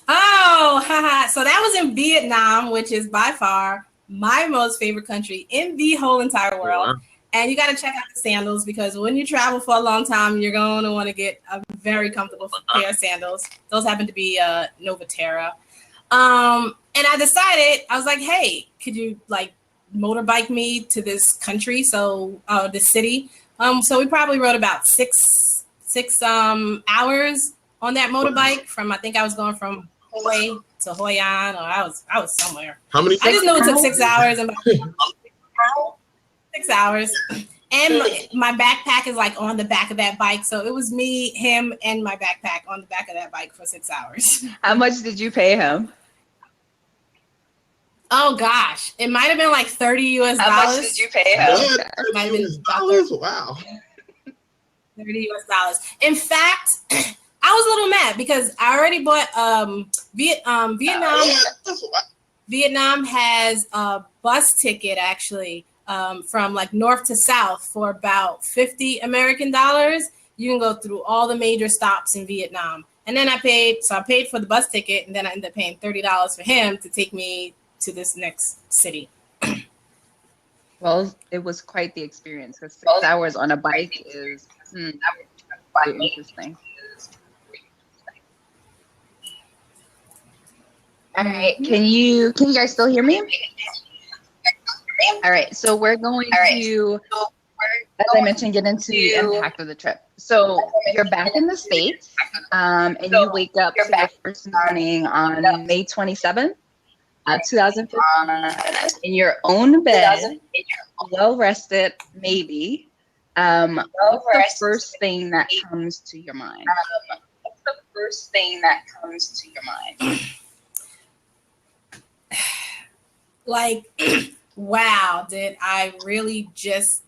Oh, haha. So that was in Vietnam, which is by far my most favorite country in the whole entire world. Wow. And you got to check out the sandals because when you travel for a long time, you're going to want to get a very comfortable pair of sandals. Those happen to be Novaterra. And I decided, I was like, hey, could you motorbike me to this country? So this city. So we probably rode about six hours on that motorbike from, I think I was going from Hoi to Hoi An, or I was somewhere. How many? I just know it took 6 hours and 6 hours. And my backpack is on the back of that bike. So it was me, him, and my backpack on the back of that bike for 6 hours. How much did you pay him? Oh gosh, it might have been like $30 US. How much did you pay him? Might have been $30. Wow. $30 US. In fact, I was a little mad because I already bought Vietnam. Vietnam has a bus ticket actually from north to south for about $50 American. You can go through all the major stops in Vietnam. And then I paid for the bus ticket, and then I ended up paying $30 for him to take me to this next city. Well, it was quite the experience because 6 hours on a bike is quite interesting. All right, can you guys still hear me? All right, so we're going to, as I mentioned, get into the impact of the trip. So you're back in the States, and you wake up to the first morning on May 27th, 2015, in your own bed, well rested, maybe. What's the first thing that comes to your mind? Wow, did I really just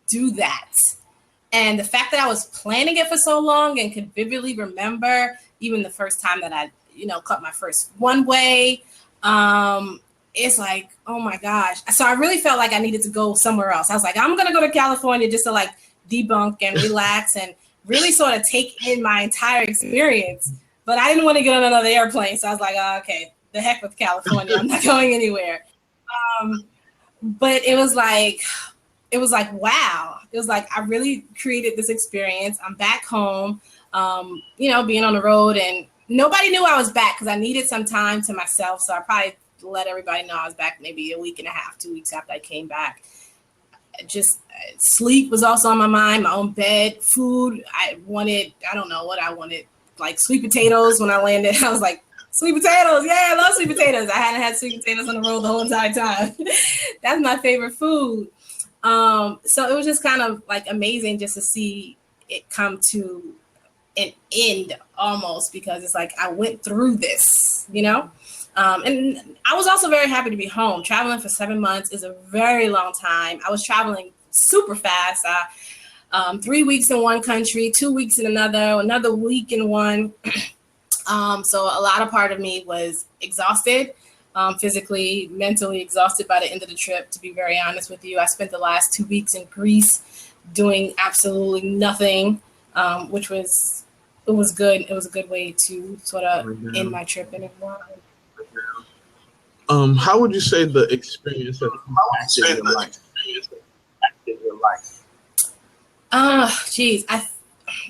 do that? And the fact that I was planning it for so long and could vividly remember even the first time that I, caught my first one way, it's like, oh my gosh. So I really felt like I needed to go somewhere else. I was like, I'm going to go to California just to debunk and relax and really sort of take in my entire experience. But I didn't want to get on another airplane. So I was like, oh, okay, the heck with California. I'm not going anywhere. But it was like, wow. It was like, I really created this experience. I'm back home, being on the road, and nobody knew I was back because I needed some time to myself. So I probably let everybody know I was back maybe a week and a half, 2 weeks after I came back. Just sleep was also on my mind, my own bed, food. I wanted sweet potatoes when I landed. I was like, sweet potatoes. Yeah, I love sweet potatoes. I hadn't had sweet potatoes on the road the whole entire time. That's my favorite food. So it was just kind of amazing just to see it come to an end almost, because it's like I went through this, and I was also very happy to be home. Traveling for 7 months is a very long time. I was traveling super fast. 3 weeks in one country, 2 weeks in another week in one. So a lot of part of me was exhausted, physically, mentally exhausted by the end of the trip, to be very honest with you. I spent the last 2 weeks in Greece doing absolutely nothing, which was, it was good. It was a good way to sort of end my trip in a while. How would you say the experience has impacted your life? Geez,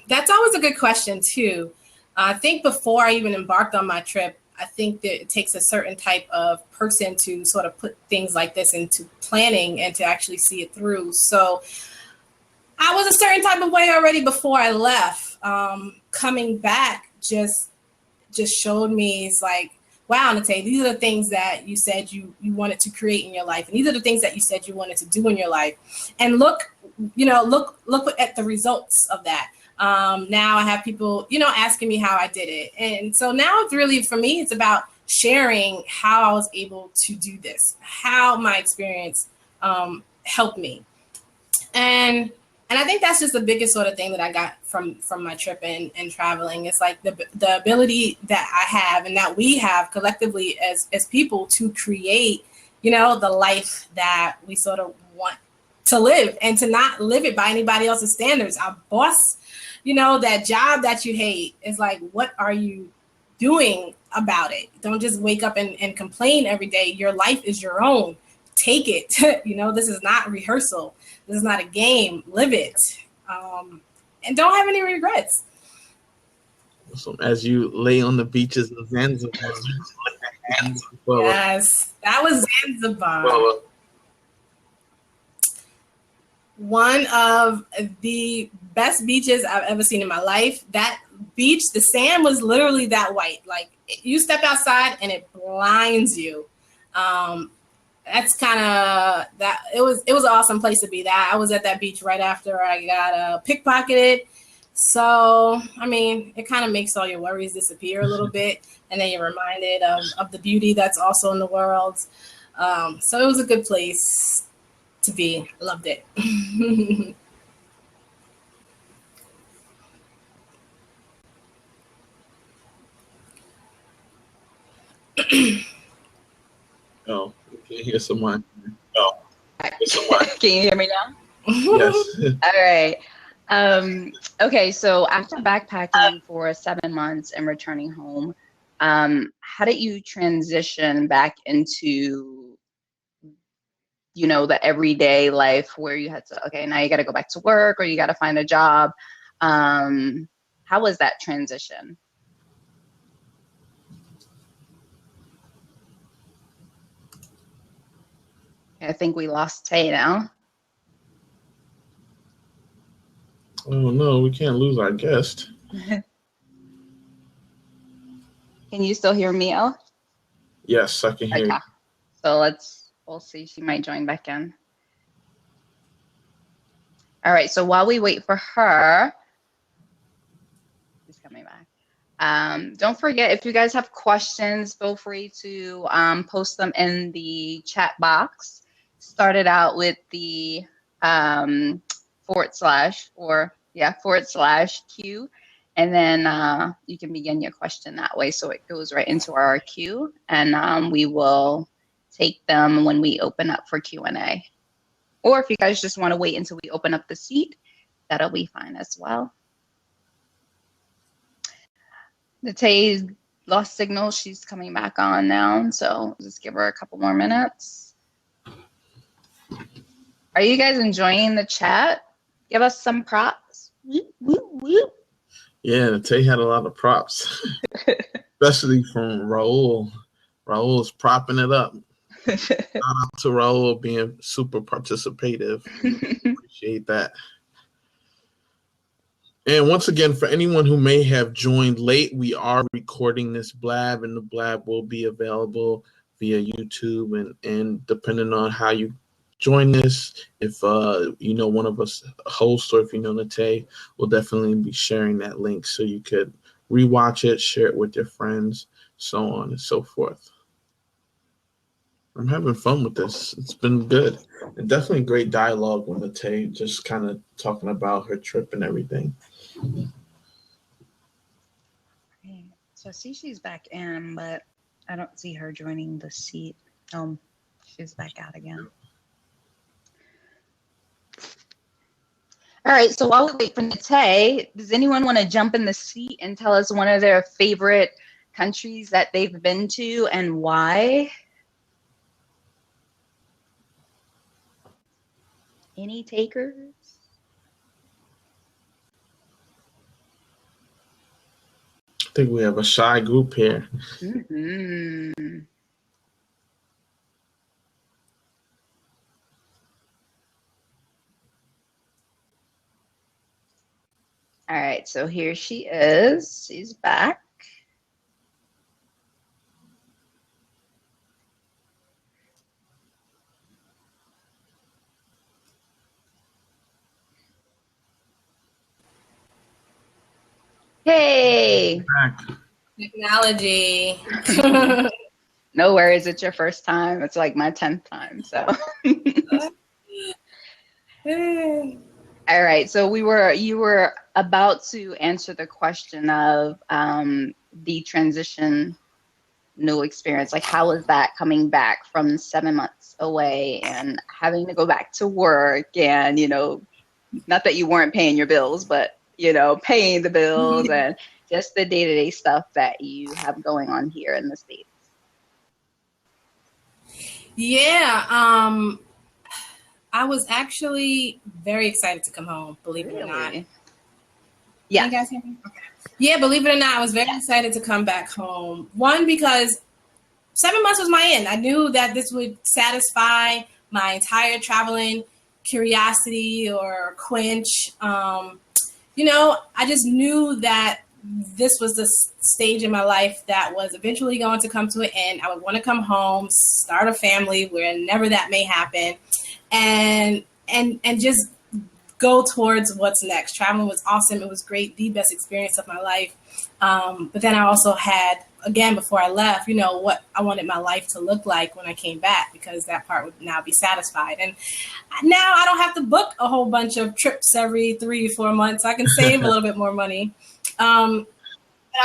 that's always a good question too. I think before I even embarked on my trip, I think that it takes a certain type of person to sort of put things like this into planning and to actually see it through. So I was a certain type of way already before I left. Coming back just showed me, it's like, wow, Natay, these are the things that you said you wanted to create in your life. And these are the things that you said you wanted to do in your life. And look at the results of that. Now I have people, asking me how I did it. And so now it's really, for me, it's about sharing how I was able to do this, how my experience helped me. And I think that's just the biggest sort of thing that I got from my trip and traveling. It's like the ability that I have and that we have collectively as people to create, the life that we sort of want to live, and to not live it by anybody else's standards. Our boss, that job that you hate, is like, what are you doing about it? Don't just wake up and complain every day. Your life is your own. Take it. This is not rehearsal. This is not a game. Live it. And don't have any regrets. So as you lay on the beaches of Zanzibar. Yes, that was Zanzibar. One of the best beaches I've ever seen in my life. That beach, the sand was literally that white. Like, you step outside and it blinds you. That's kind of that. It was an awesome place to be. That I was at that beach right after I got pickpocketed. So, I mean, it kind of makes all your worries disappear a little bit. And then you're reminded of the beauty that's also in the world. So it was a good place to be. Loved it. Oh, okay, here's someone. Can you hear me now? Yes. All right. Okay, so after backpacking for 7 months and returning home, how did you transition back into, the everyday life where you had to, okay, now you got to go back to work or you got to find a job? How was that transition? I think we lost Tay now. Oh no, we can't lose our guest. Can you still hear me, Elle? Yes, I can hear you. So we'll see. She might join back in. All right. So while we wait for her, she's coming back. Don't forget, if you guys have questions, feel free to post them in the chat box. Started out with the // Q, and then you can begin your question that way. So it goes right into our queue, and we will take them when we open up for Q&A. Or if you guys just want to wait until we open up the seat, that'll be fine as well. Natay lost signal. She's coming back on now, so just give her a couple more minutes. Are you guys enjoying the chat? Give us some props. Yeah, Natay had a lot of props, especially from Raul. Raul's propping it up. Shout out to Raul being super participative. Appreciate that. And once again, for anyone who may have joined late, we are recording this BLAB, and the BLAB will be available via YouTube. And depending on how you join this, if one of us hosts, or if Natay, we'll definitely be sharing that link so you could rewatch it, share it with your friends, so on and so forth. I'm having fun with this. It's been good. And definitely great dialogue with Natay, just kind of talking about her trip and everything. Okay. So I see she's back in, but I don't see her joining the seat. She's back out again. All right, so while we wait for Natay, does anyone want to jump in the seat and tell us one of their favorite countries that they've been to and why? Any takers? I think we have a shy group here. Mm-hmm. All right, so here she is. She's back. Hey. Back. Technology. No worries, it's your first time. It's like my 10th time, so. All right, so you were about to answer the question of the transition new experience. Like, how was that coming back from 7 months away and having to go back to work and, not that you weren't paying your bills, but, paying the bills and just the day-to-day stuff that you have going on here in the States? Yeah, I was actually very excited to come home, believe it or not. Yeah. Can you guys hear me? Okay. Yeah, believe it or not, I was very excited to come back home. One, because 7 months was my end. I knew that this would satisfy my entire traveling curiosity or quench. I just knew that this was the stage in my life that was eventually going to come to an end. I would want to come home, start a family whenever that may happen, and just go towards what's next. Traveling was awesome. It was great, the best experience of my life. But then I also had, again, before I left, what I wanted my life to look like when I came back, because that part would now be satisfied. And now I don't have to book a whole bunch of trips every 3-4 months. I can save a little bit more money. I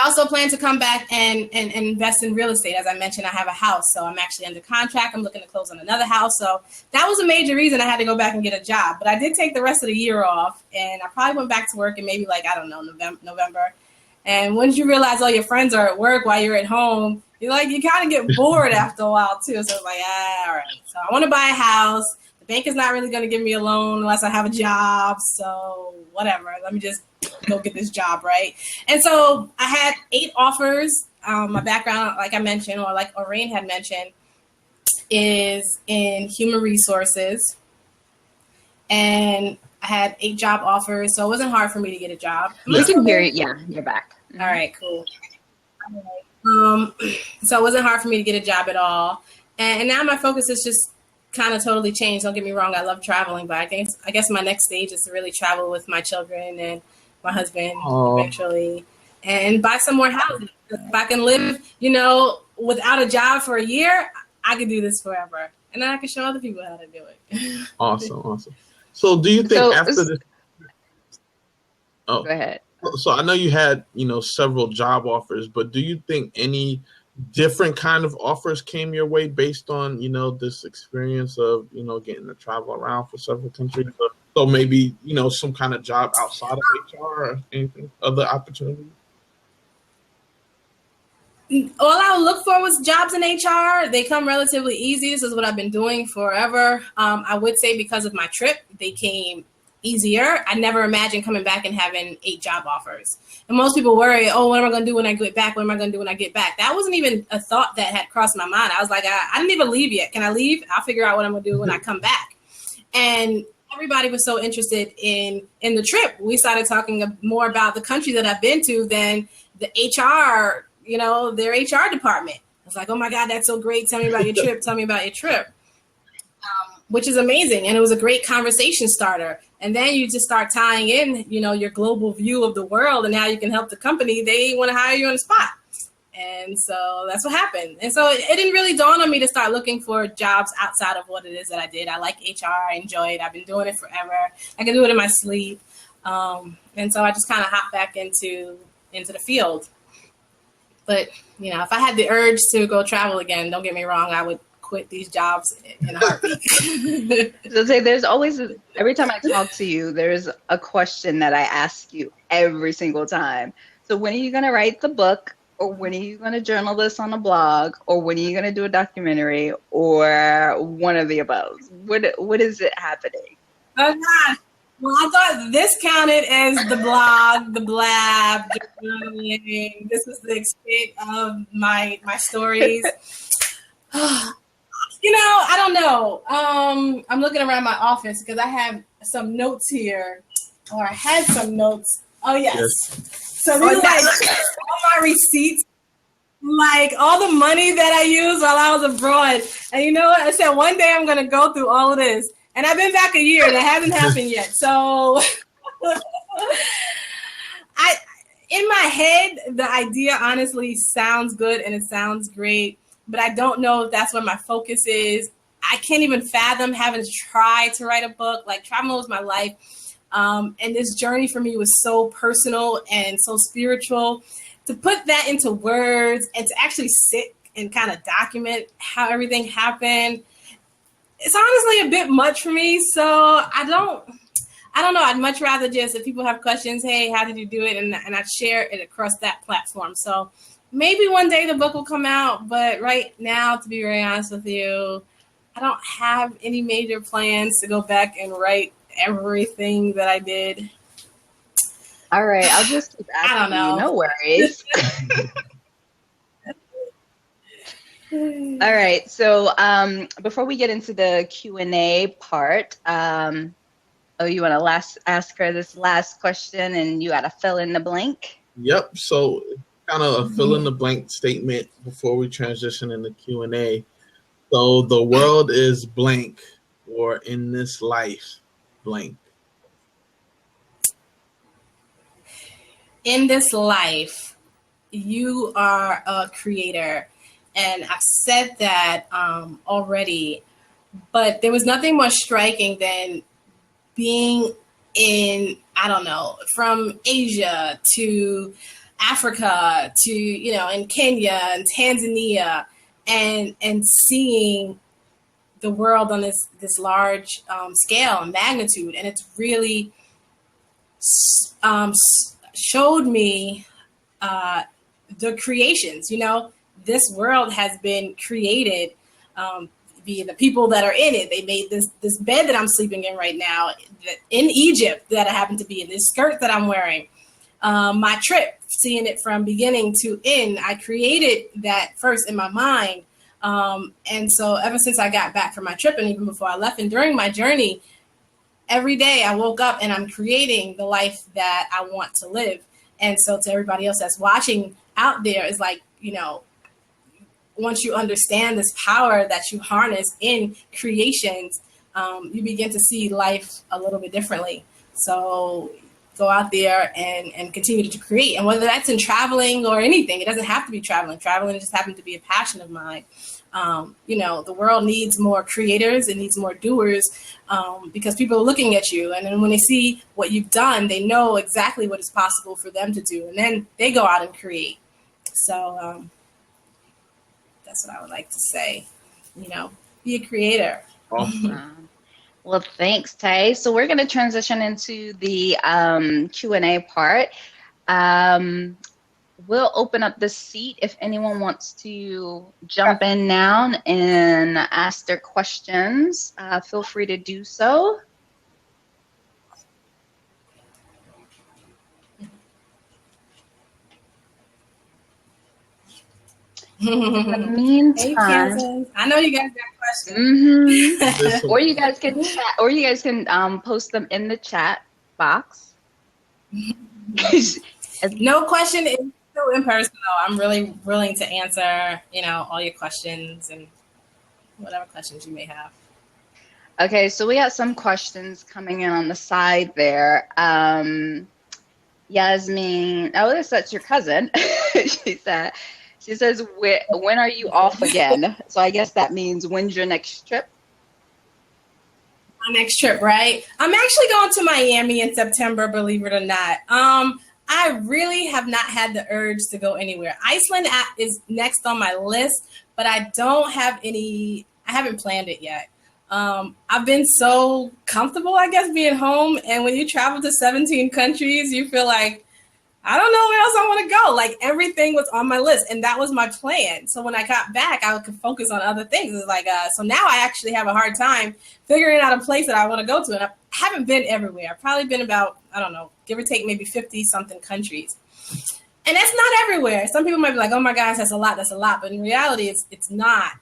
also plan to come back and invest in real estate. As I mentioned, I have a house, so I'm actually under contract. I'm looking to close on another house. So that was a major reason I had to go back and get a job. But I did take the rest of the year off, and I probably went back to work in maybe November. And once you realize all your friends are at work while you're at home, you kind of get bored after a while too. So it's like, all right. So I want to buy a house. The bank is not really going to give me a loan unless I have a job. So whatever. Let me just go get this job, right? And so I had 8 offers. My background, like I mentioned, or like Orain had mentioned, is in human resources. And I had 8 job offers, so it wasn't hard for me to get a job. We can hear you. Yeah, you're back. All right, cool. So it wasn't hard for me to get a job at all. And now my focus is just kind of totally changed. Don't get me wrong, I love traveling, but I guess my next stage is to really travel with my children and my husband eventually, and buy some more houses. If I can live, without a job for a year, I could do this forever, and then I can show other people how to do it. Awesome. So, do you think after this? Oh, go ahead. So I know you had, several job offers, but do you think any different kind of offers came your way based on, this experience of, getting to travel around for several countries? So maybe, some kind of job outside of HR or anything, other opportunities? All I would look for was jobs in HR. They come relatively easy. This is what I've been doing forever. I would say because of my trip, they came easier. I never imagined coming back and having 8 job offers. And most people worry, what am I going to do when I get back? What am I going to do when I get back? That wasn't even a thought that had crossed my mind. I was like, I didn't even leave yet. Can I leave? I'll figure out what I'm going to do when I come back. And everybody was so interested in the trip. We started talking more about the country that I've been to than the HR, their HR department. I was like, oh my God, that's so great. Tell me about your trip. Tell me about your trip. Which is amazing. And it was a great conversation starter. And then you just start tying in, your global view of the world and how you can help the company. They want to hire you on the spot. And so that's what happened. And so it didn't really dawn on me to start looking for jobs outside of what it is that I did. I like HR. I enjoy it. I've been doing it forever. I can do it in my sleep. And so I just kind of hopped back into the field. But, you know, if I had the urge to go travel again, don't get me wrong, I would quit these jobs in a heartbeat. So say there's always, every time I talk to you, there's a question that I ask you every single time. So when are you going to write the book? Or when are you going to journal this on a blog? Or when are you going to do a documentary? Or one of the above? What is it happening? Oh, gosh. Well, I thought this counted as the blog, the BLAB, journaling. This was the extent of my stories. You know, I don't know. I'm looking around my office because I have some notes here, or I had some notes. Oh, yes. So these are like all my receipts, like all the money that I used while I was abroad. And you know what? I said one day I'm going to go through all of this. And I've been back a year. That hasn't happened yet. So in my head, the idea honestly sounds good and it sounds great. But I don't know if that's where my focus is. I can't even fathom having to try to write a book. Like, travel was my life. And this journey for me was so personal and so spiritual. To put that into words and to actually sit and kind of document how everything happened, it's honestly a bit much for me. So I don't know. I'd much rather just, if people have questions, hey, how did you do it? And I'd share it across that platform. So maybe one day the book will come out, but right now, to be very honest with you, I don't have any major plans to go back and write everything that I did. All right, I'll just keep asking. I don't know. No worries. All right, so before we get into the Q&A part, you want to ask her this last question, and you got to fill in the blank? Yep, so kind of a fill in the blank statement before we transition into Q&A. So the world is blank, or in this life, blank. In this life, you are a creator. And I've said that already, but there was nothing more striking than being in, I don't know, from Asia to Africa to, you know, in Kenya and Tanzania, and seeing the world on this large scale and magnitude. And it's really showed me the creations, you know. This world has been created via the people that are in it. They made this bed that I'm sleeping in right now in Egypt that I happen to be in, this skirt that I'm wearing. My trip, seeing it from beginning to end, I created that first in my mind. And so ever since I got back from my trip, and even before I left and during my journey, every day I woke up and I'm creating the life that I want to live. And so to everybody else that's watching out there, is like, you know, once you understand this power that you harness in creations, you begin to see life a little bit differently. So go out there and continue to create. And whether that's in traveling or anything, it doesn't have to be traveling. Traveling just happens to be a passion of mine. You know, the world needs more creators. It needs more doers, because people are looking at you. And then when they see what you've done, they know exactly what is possible for them to do. And then they go out and create. So that's what I would like to say. You know, be a creator. Awesome. Well, thanks, Tay. So we're going to transition into the Q&A part. We'll open up the seat if anyone wants to jump in now and ask their questions. Feel free to do so. In the meantime, hey, I know you guys got questions. Mm-hmm. Or you guys can chat, or you guys can post them in the chat box. No question is so impersonal. I'm really willing to answer, you know, all your questions and whatever questions you may have. Okay, so we got some questions coming in on the side there. Yasmin, that's your cousin. She said, She says, when are you off again? So I guess that means when's your next trip? My next trip, right? I'm actually going to Miami in September, believe it or not. I really have not had the urge to go anywhere. Iceland is next on my list, but I haven't planned it yet. I've been so comfortable, I guess, being home. And when you travel to 17 countries, you feel like, I don't know where else I want to go. Like everything was on my list, and that was my plan. So when I got back, I could focus on other things. It's like, so now I actually have a hard time figuring out a place that I want to go to. And I haven't been everywhere. I've probably been about, I don't know, give or take maybe 50 something countries. And that's not everywhere. Some people might be like, oh my gosh, that's a lot. But in reality, it's not.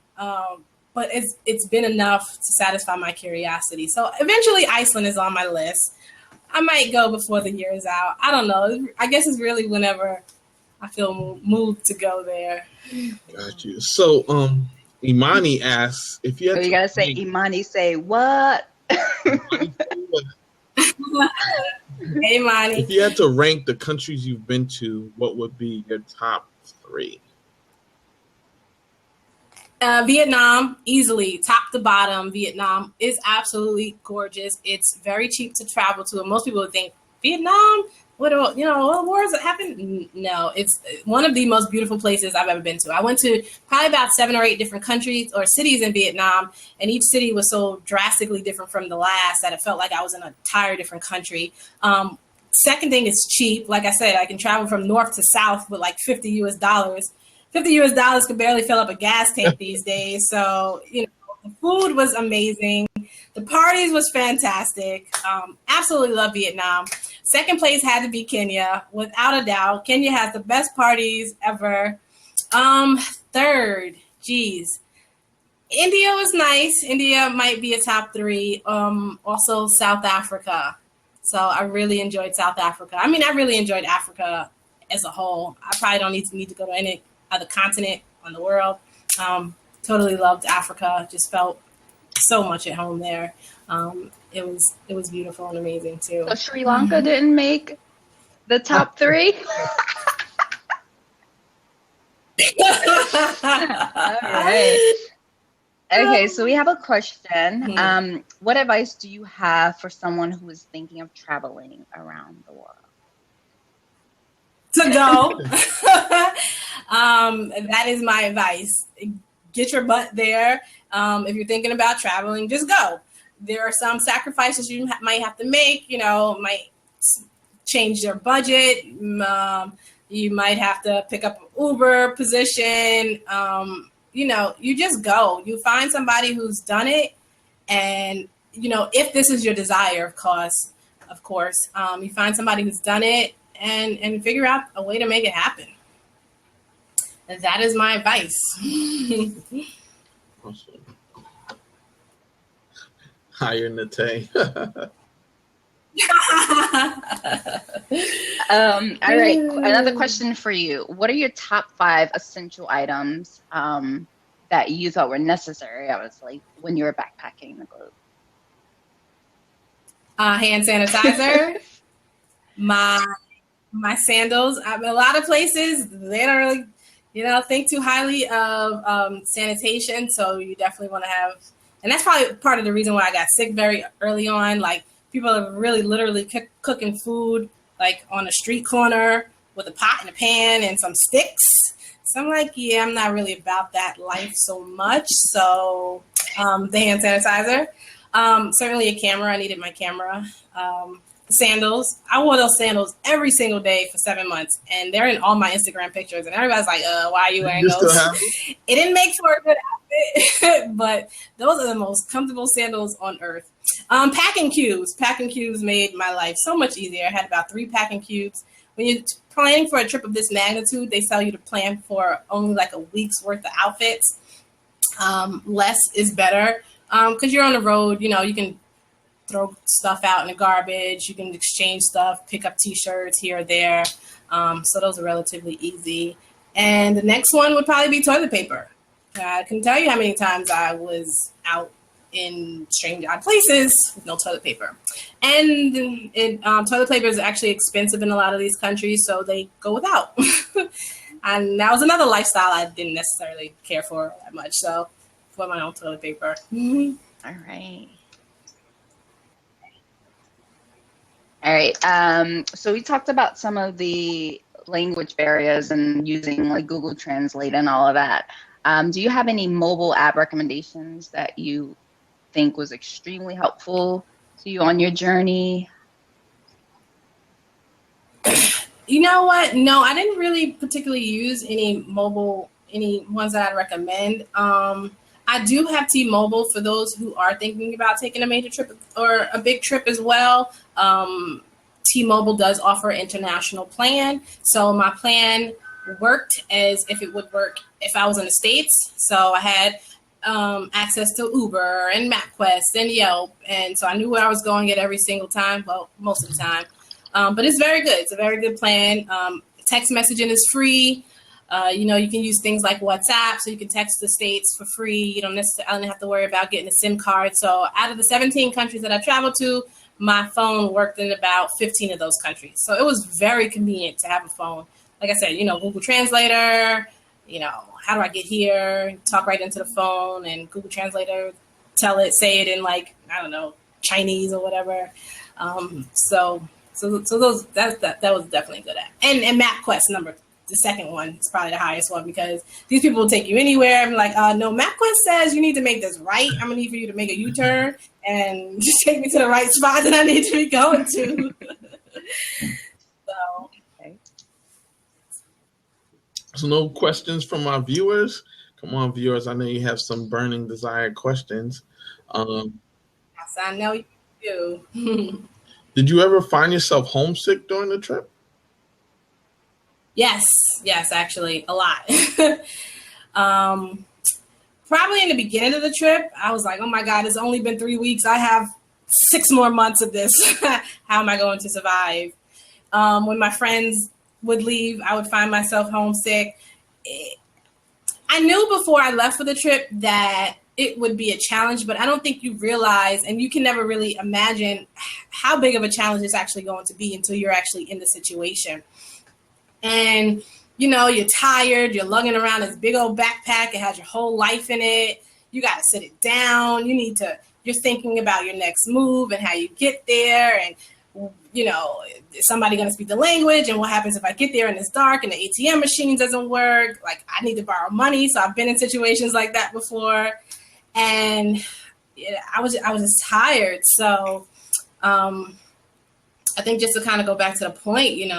But it's been enough to satisfy my curiosity. So eventually Iceland is on my list. I might go before the year is out. I don't know. I guess it's really whenever I feel moved to go there. Got you. So, Imani asks if you had so you gotta say, Imani, say what? Hey, Imani. If you had to rank the countries you've been to, what would be your top 3? Vietnam, easily, top to bottom. Vietnam is absolutely gorgeous. It's very cheap to travel to, and most people would think, Vietnam? What wars happen? No, it's one of the most beautiful places I've ever been to. I went to probably about 7 or 8 different countries or cities in Vietnam, and each city was so drastically different from the last that it felt like I was in an entire different country. Second thing is cheap. Like I said, I can travel from north to south with like $50 US. $50 US could barely fill up a gas tank these days. So, the food was amazing. The parties was fantastic. Absolutely love Vietnam. Second place had to be Kenya, without a doubt. Kenya has the best parties ever. Third, India was nice. India might be a top 3. Also South Africa. So I really enjoyed South Africa. I mean, I really enjoyed Africa as a whole. I probably don't need to go to any other continent on the world. Totally loved Africa. Just felt so much at home there. It was beautiful and amazing too. So Sri Lanka didn't make the top 3? All right. Okay, so we have a question. What advice do you have for someone who is thinking of traveling around the world? To go. That is my advice. Get your butt there. If you're thinking about traveling, just go. There are some sacrifices you might have to make, might change your budget. You might have to pick up an Uber position. You just go. You find somebody who's done it. And, if this is your desire, of course, you find somebody who's done it and figure out a way to make it happen. And that is my advice. Awesome. Hire Natay. All right. Another question for you. What are your top 5 essential items that you thought were necessary, obviously, when you were backpacking the globe? Hand sanitizer, my sandals. A lot of places, they don't really, think too highly of sanitation. So you definitely want to have, and that's probably part of the reason why I got sick very early on. Like people are really literally cooking food like on a street corner with a pot and a pan and some sticks. So I'm like, yeah, I'm not really about that life so much. So the hand sanitizer, certainly a camera. I needed my camera. Sandals. I wore those sandals every single day for 7 months, and they're in all my Instagram pictures. And everybody's like, "Why are you wearing those?" It didn't make for a good outfit, but those are the most comfortable sandals on earth. Packing cubes. Packing cubes made my life so much easier. I had about 3 packing cubes. When you're planning for a trip of this magnitude, they tell you to plan for only like a week's worth of outfits. Less is better because you're on the road. You can throw stuff out in the garbage. You can exchange stuff, pick up T-shirts here or there. So those are relatively easy. And the next one would probably be toilet paper. I can tell you how many times I was out in strange odd places with no toilet paper. And toilet paper is actually expensive in a lot of these countries, so they go without. And that was another lifestyle I didn't necessarily care for that much. So for my own toilet paper. All right. All right. So we talked about some of the language barriers and using like Google Translate and all of that. Do you have any mobile app recommendations that you think was extremely helpful to you on your journey? You know what? No, I didn't really particularly use any ones that I'd recommend. I do have T-Mobile for those who are thinking about taking a major trip or a big trip as well. T-Mobile does offer an international plan. So my plan worked as if it would work if I was in the States. So I had access to Uber and MapQuest and Yelp. And so I knew where I was going at every single time. Well, most of the time. But it's very good. It's a very good plan. Text messaging is free. You can use things like WhatsApp, so you can text the States for free. You don't necessarily have to worry about getting a SIM card. So out of the 17 countries that I traveled to, my phone worked in about 15 of those countries. So it was very convenient to have a phone. Like I said, Google Translator, how do I get here? Talk right into the phone, and Google Translator, say it in Chinese or whatever. So that was definitely a good app. And MapQuest the second one is probably the highest one, because these people will take you anywhere. I'm like, no, MapQuest says you need to make this right. I'm gonna need for you to make a U-turn and just take me to the right spot that I need to be going to. So no questions from our viewers. Come on, viewers. I know you have some burning desired questions. Yes, I know you do. Did you ever find yourself homesick during the trip? Yes, actually, a lot. Probably in the beginning of the trip, I was like, oh my God, it's only been 3 weeks. I have 6 more months of this. How am I going to survive? When my friends would leave, I would find myself homesick. I knew before I left for the trip that it would be a challenge, but I don't think you realize, and you can never really imagine how big of a challenge it's actually going to be until you're actually in the situation. And, you're tired, you're lugging around this big old backpack. It has your whole life in it. You got to sit it down. You're thinking about your next move and how you get there. And, is somebody going to speak the language? And what happens if I get there and it's dark and the ATM machine doesn't work? Like, I need to borrow money. So I've been in situations like that before. And I was just tired. So I think just to kind of go back to the point, you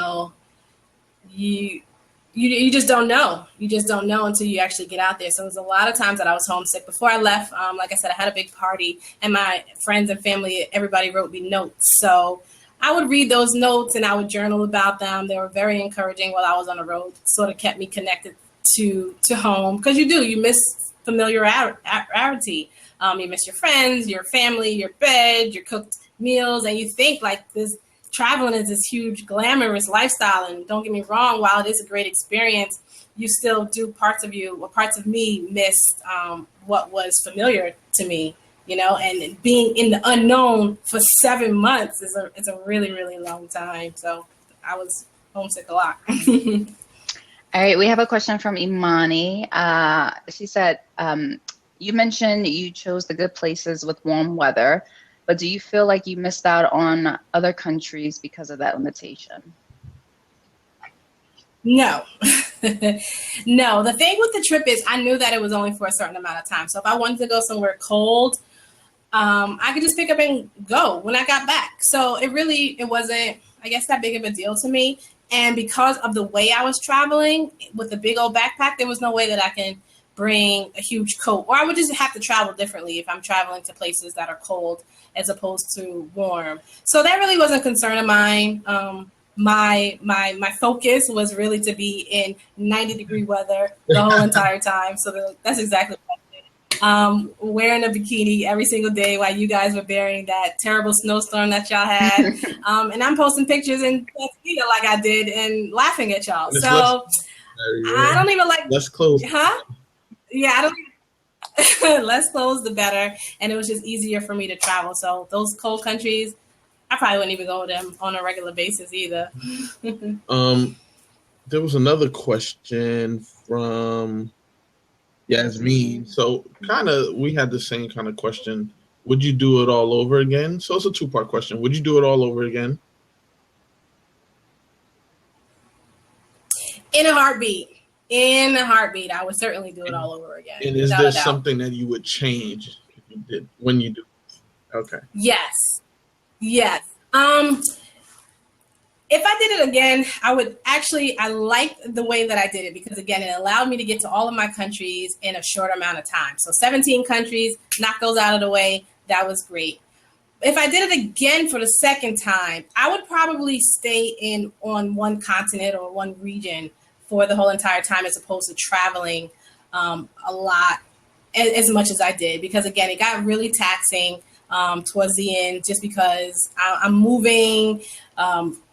just don't know. You just don't know until you actually get out there. So there's a lot of times that I was homesick. Before I left, like I said, I had a big party, and my friends and family, everybody wrote me notes. So I would read those notes and I would journal about them. They were very encouraging while I was on the road. Sort of kept me connected to home, because you miss familiarity. You miss your friends, your family, your bed, your cooked meals, and you think like this. Traveling is this huge glamorous lifestyle, and don't get me wrong, while it is a great experience, you still do parts of me miss what was familiar to me, and being in the unknown for 7 months is a really, really long time. So I was homesick a lot. All right, we have a question from Imani. She said, you mentioned you chose the good places with warm weather, but do you feel like you missed out on other countries because of that limitation? No. No, the thing with the trip is I knew that it was only for a certain amount of time. So if I wanted to go somewhere cold, I could just pick up and go when I got back. So it wasn't, I guess, that big of a deal to me. And because of the way I was traveling with a big old backpack, there was no way that I can bring a huge coat, or I would just have to travel differently if I'm traveling to places that are cold as opposed to warm. So that really wasn't a concern of mine. My focus was really to be in 90-degree weather the whole entire time. So that's exactly what I did. Wearing a bikini every single day while you guys were bearing that terrible snowstorm that y'all had. And I'm posting pictures in Tanzania like I did and laughing at y'all. So I don't even like... Let's close. Huh? Yeah, I don't even... Less clothes, the better. And it was just easier for me to travel. So those cold countries, I probably wouldn't even go to them on a regular basis either. There was another question from Yasmin. So kind of, we had the same kind of question. Would you do it all over again? So it's a two-part question. Would you do it all over again? In a heartbeat. In a heartbeat, I would certainly do it all over again. And is there something that you would change if you did when you do? Okay. Yes. If I did it again, I like the way that I did it because, again, it allowed me to get to all of my countries in a short amount of time. So 17 countries, knock those out of the way. That was great. If I did it again for the second time, I would probably stay on one continent or one region for the whole entire time as opposed to traveling a lot as much as I did. Because, again, it got really taxing towards the end just because I'm moving,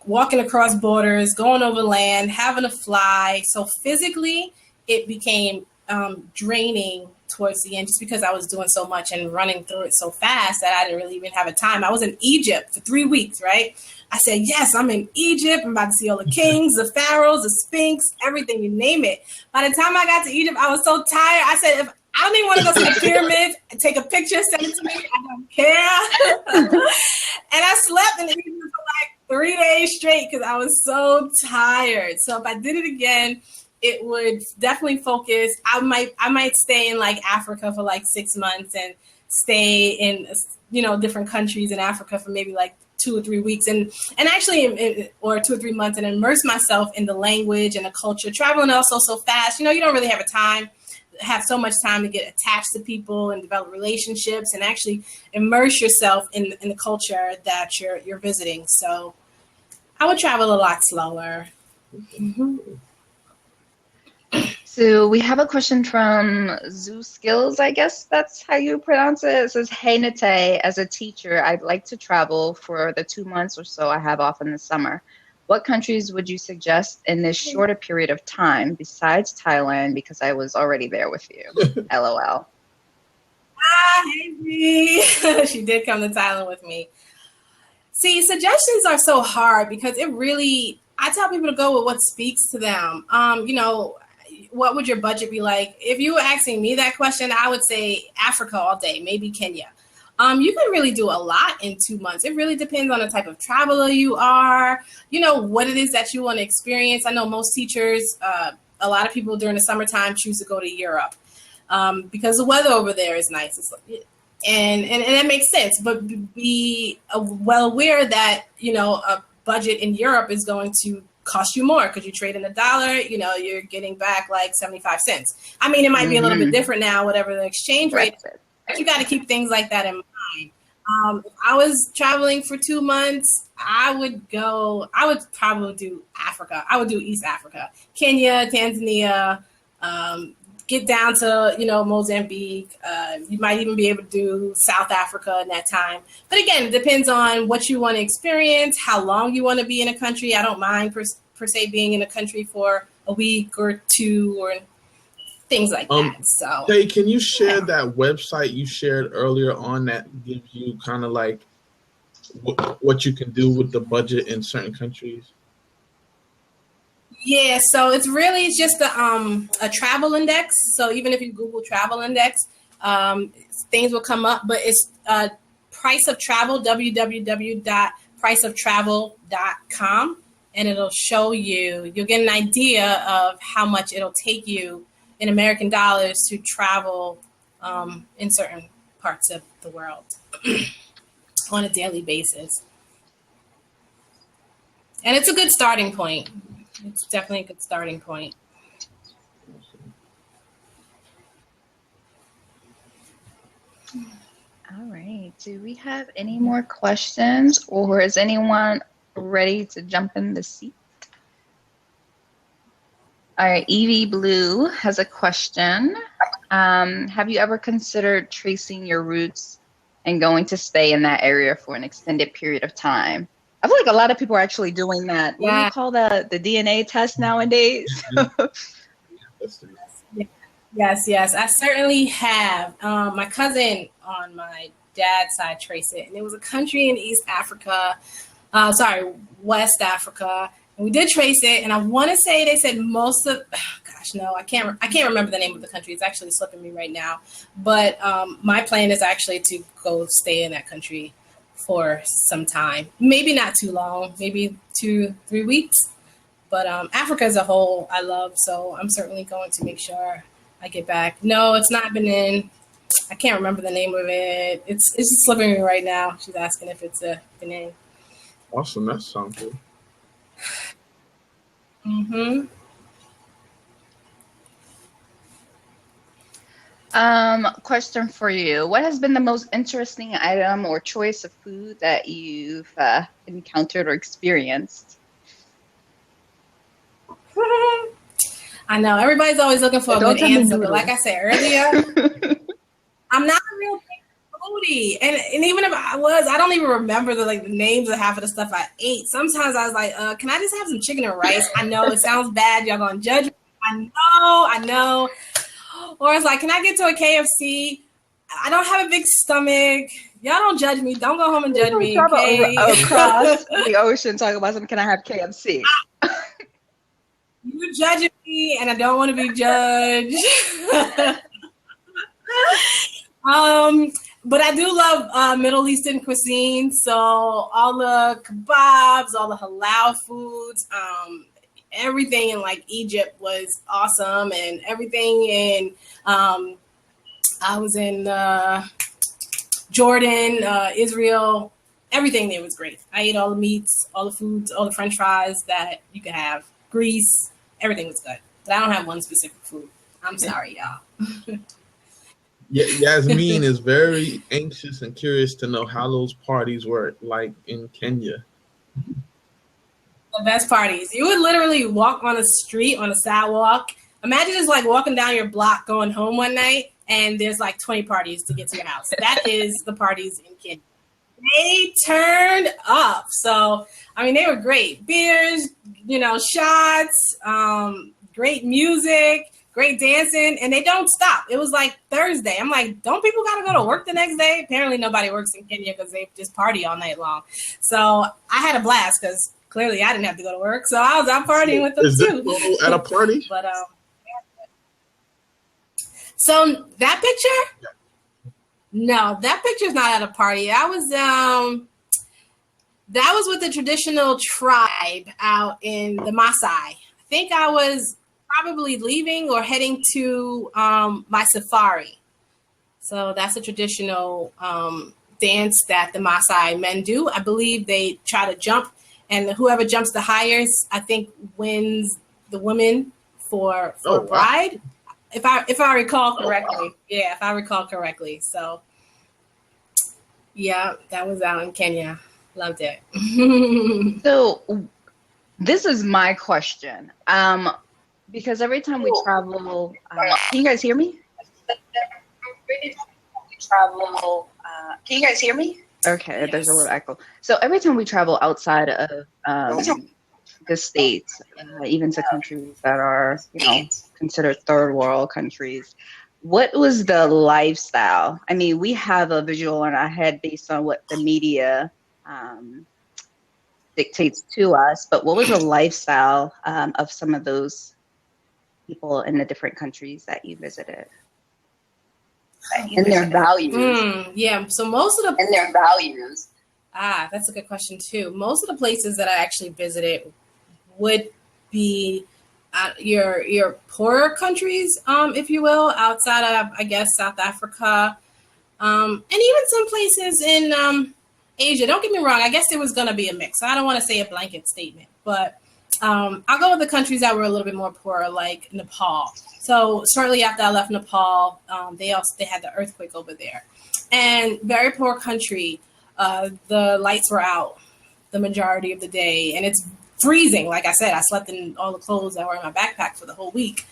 walking across borders, going over land, having to fly. So physically, it became draining towards the end just because I was doing so much and running through it so fast that I didn't really even have a time. I was in Egypt for 3 weeks, right? I said, yes, I'm in Egypt. I'm about to see all the kings, the pharaohs, the Sphinx, everything, you name it. By the time I got to Egypt, I was so tired. I said, if I don't even want to go see the pyramids, take a picture, send it to me. I don't care. And I slept in Egypt for like 3 days straight because I was so tired. So if I did it again, it would definitely focus. I might stay in like Africa for like 6 months and stay in different countries in Africa for maybe like 2 or 3 weeks and actually or 2 or 3 months and immerse myself in the language and the culture. Traveling also so fast, you don't really have so much time to get attached to people and develop relationships and actually immerse yourself in the culture that you're visiting. So I would travel a lot slower. Mm-hmm. So we have a question from Zoo Skills, I guess that's how you pronounce it. It says, hey, Natay, as a teacher, I'd like to travel for the 2 months or so I have off in the summer. What countries would you suggest in this shorter period of time besides Thailand, because I was already there with you? LOL. Hey, she did come to Thailand with me. See, suggestions are so hard because I tell people to go with what speaks to them. What would your budget be like? If you were asking me that question, I would say Africa all day, maybe Kenya. You can really do a lot in 2 months. It really depends on the type of traveler you are, what it is that you want to experience. I know most teachers, a lot of people during the summertime choose to go to Europe because the weather over there is nice. And that makes sense. But be well aware that, a budget in Europe is going to cost you more because you trade in the dollar, you're getting back like 75 cents. I mean, it might be a little bit different now, whatever the exchange rate is, but you got to keep things like that in mind. If I was traveling for 2 months, I would probably do Africa. I would do East Africa, Kenya, Tanzania, get down to, Mozambique. You might even be able to do South Africa in that time. But again, it depends on what you want to experience, how long you want to be in a country. I don't mind per se being in a country for a week or two or things like that. So, hey, can you share that website you shared earlier on that gives you kind of like what you can do with the budget in certain countries? Yeah, so it's just a travel index. So even if you Google travel index, things will come up. But it's price of travel, www.priceoftravel.com, and it'll show you'll get an idea of how much it'll take you in American dollars to travel in certain parts of the world on a daily basis. And it's a good starting point. It's definitely a good starting point. All right. Do we have any more questions, or is anyone ready to jump in the seat? All right. Evie Blue has a question. Have you ever considered tracing your roots and going to stay in that area for an extended period of time? I feel like a lot of people are actually doing that. What do you call the DNA test nowadays? Yes. I certainly have. My cousin on my dad's side traced it, and it was a country in West Africa. And we did trace it, and I want to say they said most of. Gosh, no, I can't remember the name of the country. It's actually slipping me right now. But my plan is actually to go stay in that country for some time. Maybe not too long. Maybe 2-3 weeks. But Africa as a whole, I love. So I'm certainly going to make sure I get back. No, it's not Benin. I can't remember the name of it. It's just slipping me right now. She's asking if it's a Benin. Awesome. That sounds good. Mm-hmm. Question for you. What has been the most interesting item or choice of food that you've encountered or experienced? I know everybody's always looking for a good answer, but like I said earlier, I'm not a real big foodie, and even if I was, I don't even remember the names of half of the stuff I ate. Sometimes I was like, can I just have some chicken and rice? I know it sounds bad, y'all gonna judge me. I know. Or it's like, can I get to a KFC? I don't have a big stomach. Y'all don't judge me. Don't go home and judge me. Okay? Across the ocean, talking about something. Can I have KFC? You're judging me, and I don't want to be judged. But I do love Middle Eastern cuisine. So all the kebabs, all the halal foods, everything in Egypt was awesome, and everything in I was in Jordan, Israel. Everything there was great. I ate all the meats, all the foods, all the French fries that you could have. Greece, everything was good. But I don't have one specific food. I'm sorry, y'all. Yasmin is very anxious and curious to know how those parties were like in Kenya. The best parties. You would literally walk on a street, on a sidewalk. Imagine just walking down your block going home one night, and there's 20 parties to get to your house. That is the parties in Kenya. They turned up. So, I mean, they were great. Beers, shots, great music, great dancing, and they don't stop. It was Thursday. I'm like, don't people got to go to work the next day? Apparently nobody works in Kenya because they just party all night long. So I had a blast because clearly I didn't have to go to work. So I was out partying with them too. At a party? But so that picture? Yeah. No, that picture's not at a party. That was with the traditional tribe out in the Maasai. I think I was probably leaving or heading to my safari. So that's a traditional dance that the Maasai men do. I believe they try to jump, and whoever jumps the highest, I think, wins the women for a bride. Wow. If I recall correctly. Yeah, if I recall correctly. So yeah, that was out in Kenya. Loved it. So this is my question. Because every time we travel, can you guys hear me? Can you guys hear me? Okay, yes. There's a little echo. So every time we travel outside of the States, even to countries that are, considered third world countries, what was the lifestyle? I mean, we have a visual in our head based on what the media dictates to us, but what was the lifestyle of some of those people in the different countries that you visited? And their values. Yeah, so most of the... And their values. That's a good question too. Most of the places that I actually visited would be your poorer countries, if you will, outside of, I guess, South Africa, and even some places in Asia. Don't get me wrong. I guess there was going to be a mix. I don't want to say a blanket statement, but I'll go with the countries that were a little bit more poor, like Nepal. So shortly after I left Nepal, they had the earthquake over there, and very poor country. The lights were out the majority of the day, and it's freezing. Like I said, I slept in all the clothes that were in my backpack for the whole week.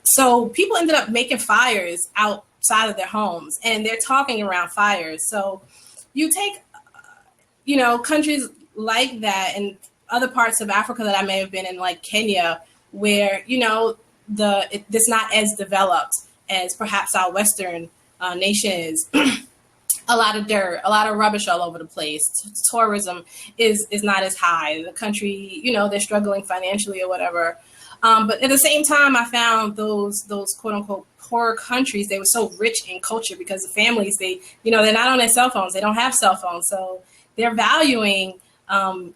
So people ended up making fires outside of their homes, and they're talking around fires. So you take, countries like that and other parts of Africa that I may have been in, like Kenya, where, it's not as developed as perhaps our Western nation is. a lot of dirt, a lot of rubbish all over the place. Tourism is not as high. The country, they're struggling financially or whatever. But at the same time, I found those quote unquote poor countries, they were so rich in culture because the families, they're not on their cell phones. They don't have cell phones. So they're valuing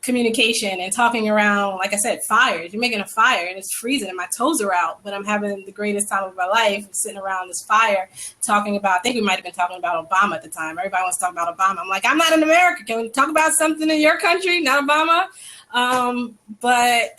communication and talking around, like I said, fires. You're making a fire and it's freezing and my toes are out, but I'm having the greatest time of my life sitting around this fire talking about, I think we might have been talking about Obama at the time. Everybody wants to talk about Obama. I'm like, I'm not in America. Can we talk about something in your country, not Obama? But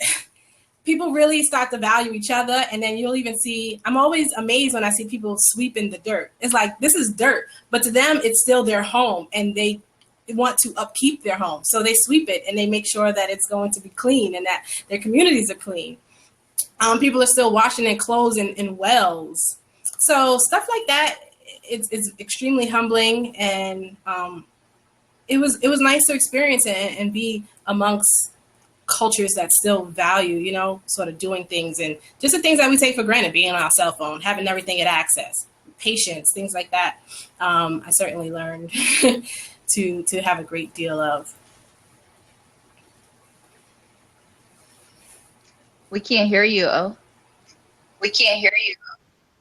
people really start to value each other. And then you'll even see, I'm always amazed when I see people sweeping the dirt. It's like, this is dirt, but to them, it's still their home and they want to upkeep their home. So they sweep it and they make sure that it's going to be clean and that their communities are clean. People are still washing their clothes in wells. So stuff like that, it's extremely humbling. And it was nice to experience it and be amongst cultures that still value, sort of doing things and just the things that we take for granted, being on our cell phone, having everything at access, patience, things like that. I certainly learned to have a great deal of. We can't hear you. Oh. We can't hear you.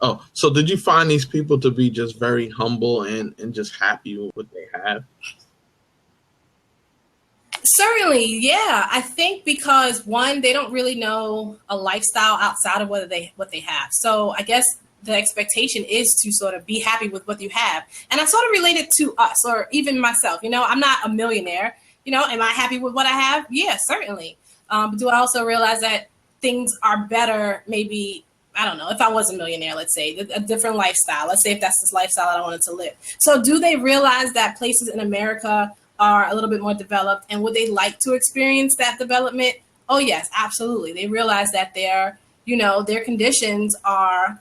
Oh, so did you find these people to be just very humble and just happy with what they have? Certainly, yeah. I think because one, they don't really know a lifestyle outside of what they have. So I guess the expectation is to sort of be happy with what you have. And I sort of relate it to us or even myself. I'm not a millionaire. Am I happy with what I have? Yeah, certainly. But do I also realize that things are better, maybe, I don't know, if I was a millionaire, let's say, a different lifestyle. Let's say if that's this lifestyle I wanted to live. So do they realize that places in America are a little bit more developed and would they like to experience that development? Oh, yes, absolutely. They realize that their conditions are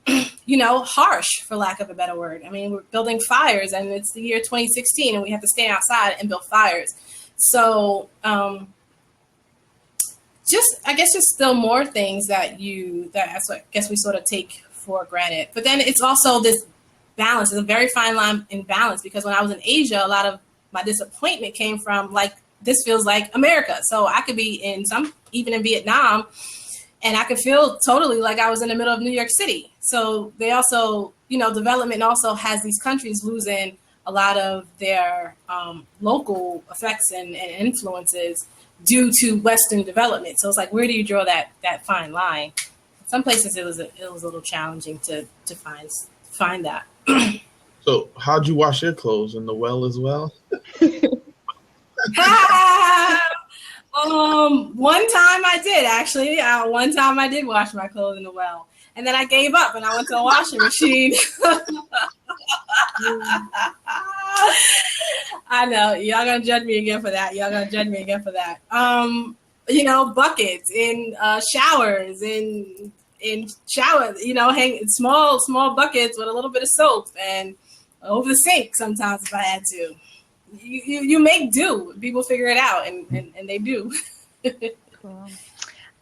harsh, for lack of a better word. I mean, we're building fires and it's the year 2016 and we have to stay outside and build fires. So just still more things that I guess we sort of take for granted. But then it's also this balance. It's a very fine line in balance because when I was in Asia, a lot of my disappointment came from like, this feels like America. So I could be even in Vietnam, and I could feel totally like I was in the middle of New York City. So they also, development also has these countries losing a lot of their local effects and influences due to Western development. So it's like, where do you draw that fine line? Some places it was a little challenging to find that. So how'd you wash your clothes, in the well as well? One time I did, actually. One time I did wash my clothes in the well. And then I gave up and I went to a washing machine. I know. Y'all gonna judge me again for that. Buckets in showers, in showers, hang small buckets with a little bit of soap and over the sink sometimes if I had to. You make do. People figure it out, and they do. Cool.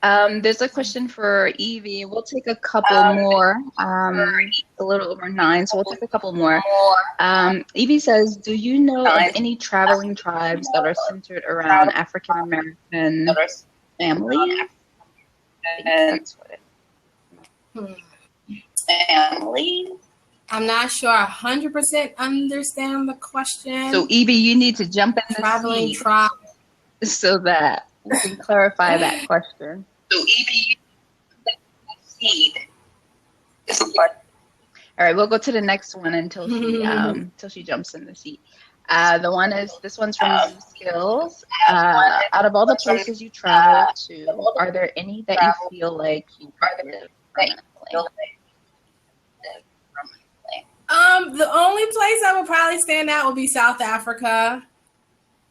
There's a question for Evie. We'll take a couple more. A little over 9, so we'll take a couple more. Evie says, do you know of any traveling tribes that are centered around African American family? That's what it family. I'm not sure I 100% understand the question. So Evie, you need to jump in the traveling tribe so that we can clarify that question. So Evie, all right, we'll go to the next one until she jumps in the seat. This one's from Skills. Out of all the places you traveled to, are there any that you feel like you live permanently? The only place I would probably stand out would be South Africa,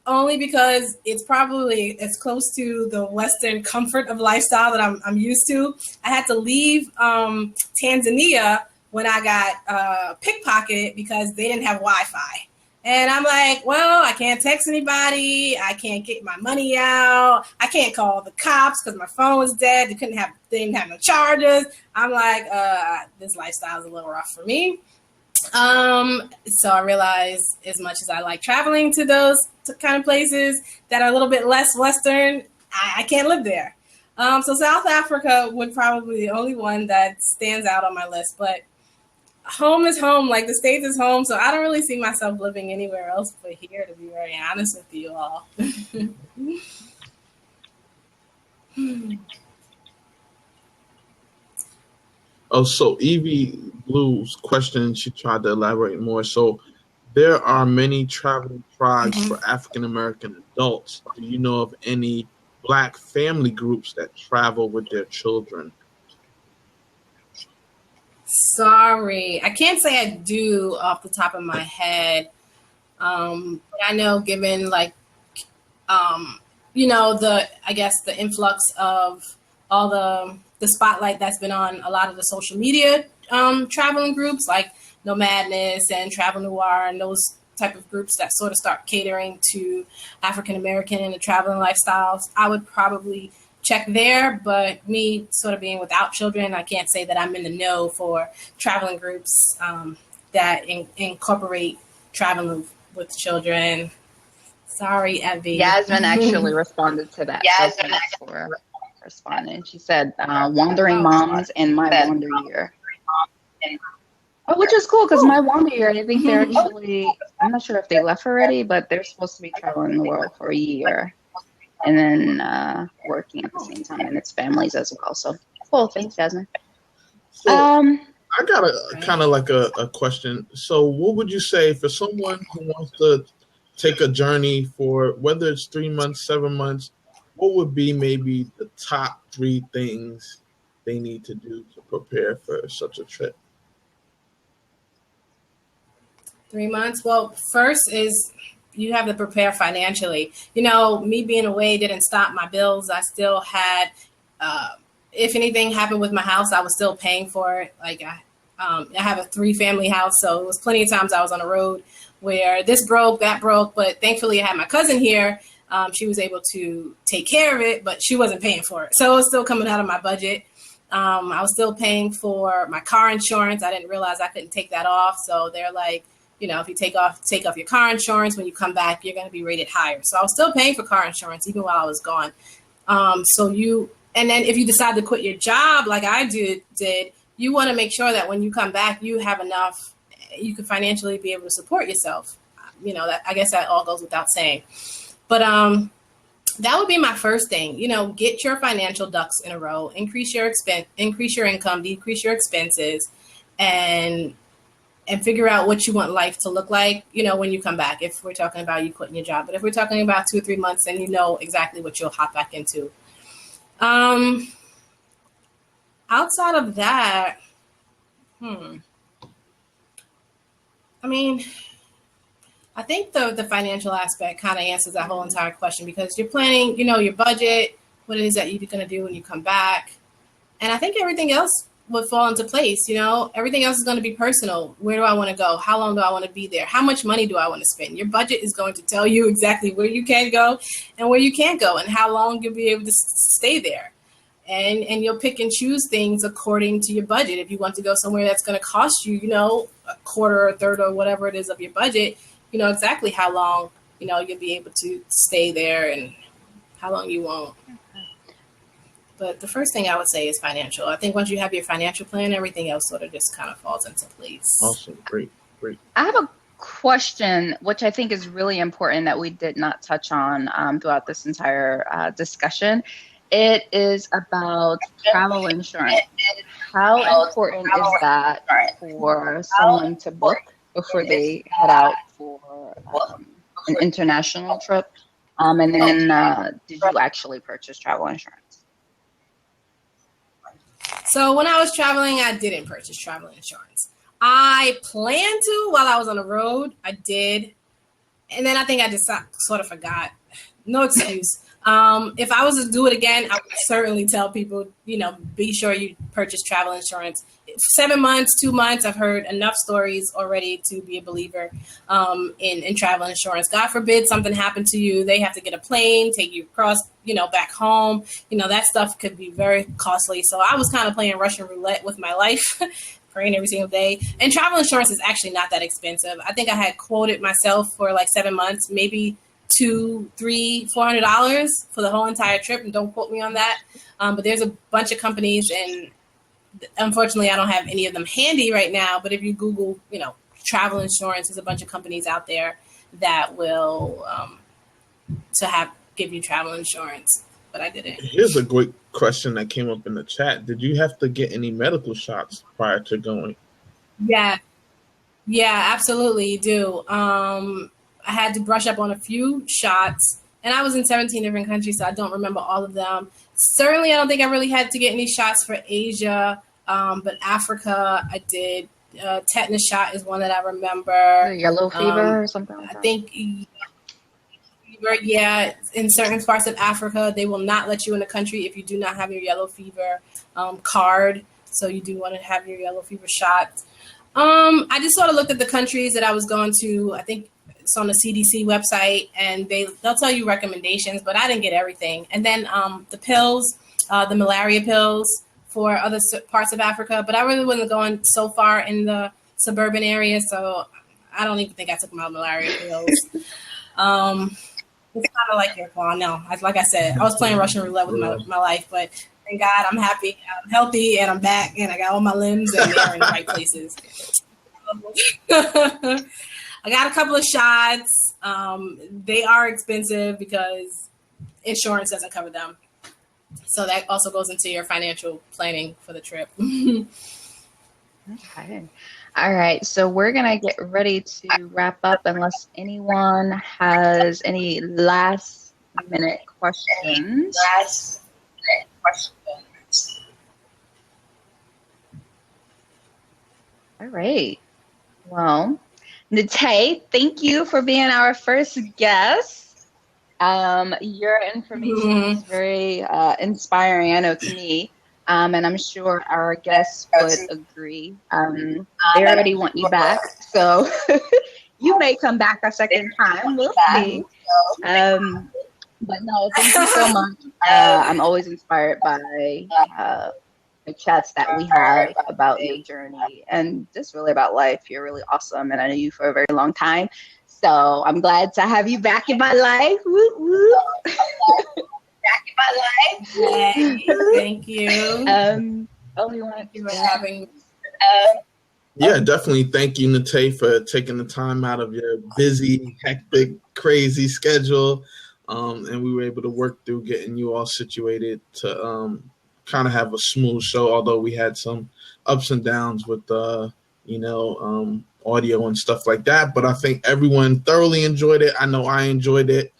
only because it's probably as close to the Western comfort of lifestyle that I'm used to. I had to leave Tanzania when I got pickpocketed because they didn't have Wi-Fi. And I'm like, well, I can't text anybody. I can't get my money out. I can't call the cops because my phone was dead. They didn't have no charges. I'm like, this lifestyle is a little rough for me. So I realized as much as I like traveling to those kind of places that are a little bit less Western, I can't live there. So South Africa would probably be the only one that stands out on my list, but home is home, like the States is home. So I don't really see myself living anywhere else but here, to be very honest with you all. Oh, so Evie Blue's question, she tried to elaborate more. So there are many traveling tribes for African American adults. Do you know of any Black family groups that travel with their children? Sorry, I can't say I do off the top of my head. But I know, given like, I guess the influx of all the spotlight that's been on a lot of the social media traveling groups like Nomadness and Travel Noir and those type of groups that sort of start catering to African American and the traveling lifestyles, I would probably check there. But me sort of being without children, I can't say that I'm in the know for traveling groups that incorporate traveling with children. Sorry, Evie. Yasmin actually responded to that. Yasmin for responding. She said, "Wandering Moms and My Wander Year." Oh, which is cool because My Wander Year, I think they're actually, I'm not sure if they left already, but they're supposed to be traveling the world for a year and then working at the same time, and it's families as well. So cool. Thanks, Jasmine. So I got a kind of like a question. So what would you say for someone who wants to take a journey for whether it's 3 months, 7 months, what would be maybe the top 3 things they need to do to prepare for such a trip? 3 months. Well, first is you have to prepare financially. You know, me being away didn't stop my bills. I still had, if anything happened with my house, I was still paying for it. Like I have a 3-family house, so it was plenty of times I was on the road where this broke, that broke. But thankfully, I had my cousin here. She was able to take care of it, but she wasn't paying for it. So it was still coming out of my budget. I was still paying for my car insurance. I didn't realize I couldn't take that off. So they're like, you know, if you take off your car insurance, when you come back, you're going to be rated higher. So I was still paying for car insurance even while I was gone. And then if you decide to quit your job, like I did, you want to make sure that when you come back, you have enough, you can financially be able to support yourself. You know, that I guess that all goes without saying. But that would be my first thing. You know, get your financial ducks in a row, increase your income, decrease your expenses, and figure out what you want life to look like, you know, when you come back. If we're talking about you quitting your job, but if we're talking about 2 or 3 months, then you know exactly what you'll hop back into. Outside of that, I mean, I think the financial aspect kind of answers that whole entire question, because you're planning, you know, your budget, what it is that you're going to do when you come back. And I think everything else would fall into place. You know, everything else is going to be personal. Where do I want to go? How long do I want to be there? How much money do I want to spend? Your budget is going to tell you exactly where you can go and where you can't go and how long you'll be able to stay there. And you'll pick and choose things according to your budget. If you want to go somewhere that's going to cost you, you know, a quarter or a third or whatever it is of your budget, you know exactly how long, you know, you'll be able to stay there and how long you won't. But the first thing I would say is financial. I think once you have your financial plan, everything else sort of just kind of falls into place. Awesome. Great. I have a question, which I think is really important that we did not touch on throughout this entire discussion. It is about travel insurance. How important is that for someone to book before they head out for an international trip? And then did you actually purchase travel insurance? So when I was traveling, I didn't purchase travel insurance. I planned to while I was on the road. I did. And then I think I just sort of forgot. No excuse. If I was to do it again, I would certainly tell people, you know, be sure you purchase travel insurance. 7 months, 2 months, I've heard enough stories already to be a believer in travel insurance. God forbid something happened to you. They have to get a plane, take you across, you know, back home. You know, that stuff could be very costly. So I was kind of playing Russian roulette with my life, praying every single day. And travel insurance is actually not that expensive. I think I had quoted myself for like 7 months, maybe $200, $300, $400 for the whole entire trip. And don't quote me on that. But there's a bunch of companies, and unfortunately, I don't have any of them handy right now. But if you Google, travel insurance, there's a bunch of companies out there that will give you travel insurance. But I didn't. Here's a great question that came up in the chat. Did you have to get any medical shots prior to going? Yeah, absolutely, you do. I had to brush up on a few shots, and I was in 17 different countries, so I don't remember all of them. Certainly, I don't think I really had to get any shots for Asia, but Africa, I did. Tetanus shot is one that I remember. Yellow fever or something like that? I think, yeah, in certain parts of Africa, they will not let you in the country if you do not have your yellow fever card. So you do want to have your yellow fever shot. I just sort of looked at the countries that I was going to. I think it's on the CDC website, and they'll tell you recommendations, but I didn't get everything. And then the pills, the malaria pills for other parts of Africa, but I really wasn't going so far in the suburban area, so I don't even think I took my malaria pills. It's kind of like your claw. No, like I said, I was playing Russian roulette with my life, but thank God I'm happy, I'm healthy, and I'm back, and I got all my limbs, and they're in the right places. I got a couple of shots. They are expensive because insurance doesn't cover them. So that also goes into your financial planning for the trip. Okay. All right. So we're going to get ready to wrap up unless anyone has any last minute questions. All right. Well, Natay, thank you for being our first guest. Your information is very inspiring, I know, to me, and I'm sure our guests would agree. They already want you back, so you may come back a second time. We'll see. But no, thank you so much. I'm always inspired by the chats that we have about your journey and just really about life. You're really awesome, and I know you for a very long time. So I'm glad to have you back in my life. Woo, woo. Back in my life. Yay. Thank you. Thank you for having me. Yeah, definitely. Thank you, Natay, for taking the time out of your busy, hectic, crazy schedule. And we were able to work through getting you all situated to kind of have a smooth show, although we had some ups and downs with audio and stuff like that, but I think everyone thoroughly enjoyed it. I know I enjoyed it.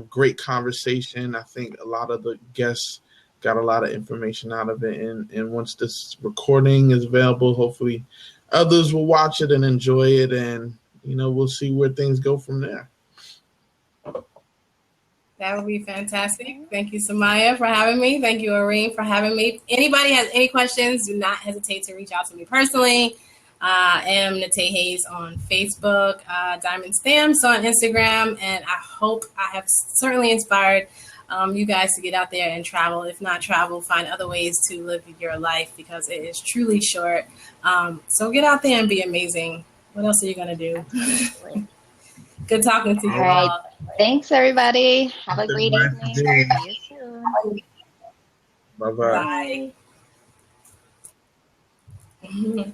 Great conversation. I think a lot of the guests got a lot of information out of it, and once this recording is available, hopefully others will watch it and enjoy it, and we'll see where things go from there. That would be fantastic. Thank you, Samaya, for having me. Thank you, Irene, for having me. Anybody has any questions, do not hesitate to reach out to me personally. I am Natay Hayes on Facebook, Diamond Stamps on Instagram, and I hope I have certainly inspired you guys to get out there and travel. If not travel, find other ways to live your life because it is truly short. So get out there and be amazing. What else are you going to do? Good talking to you all. Thanks, everybody. Have a great evening. See you soon. Bye-bye. Bye.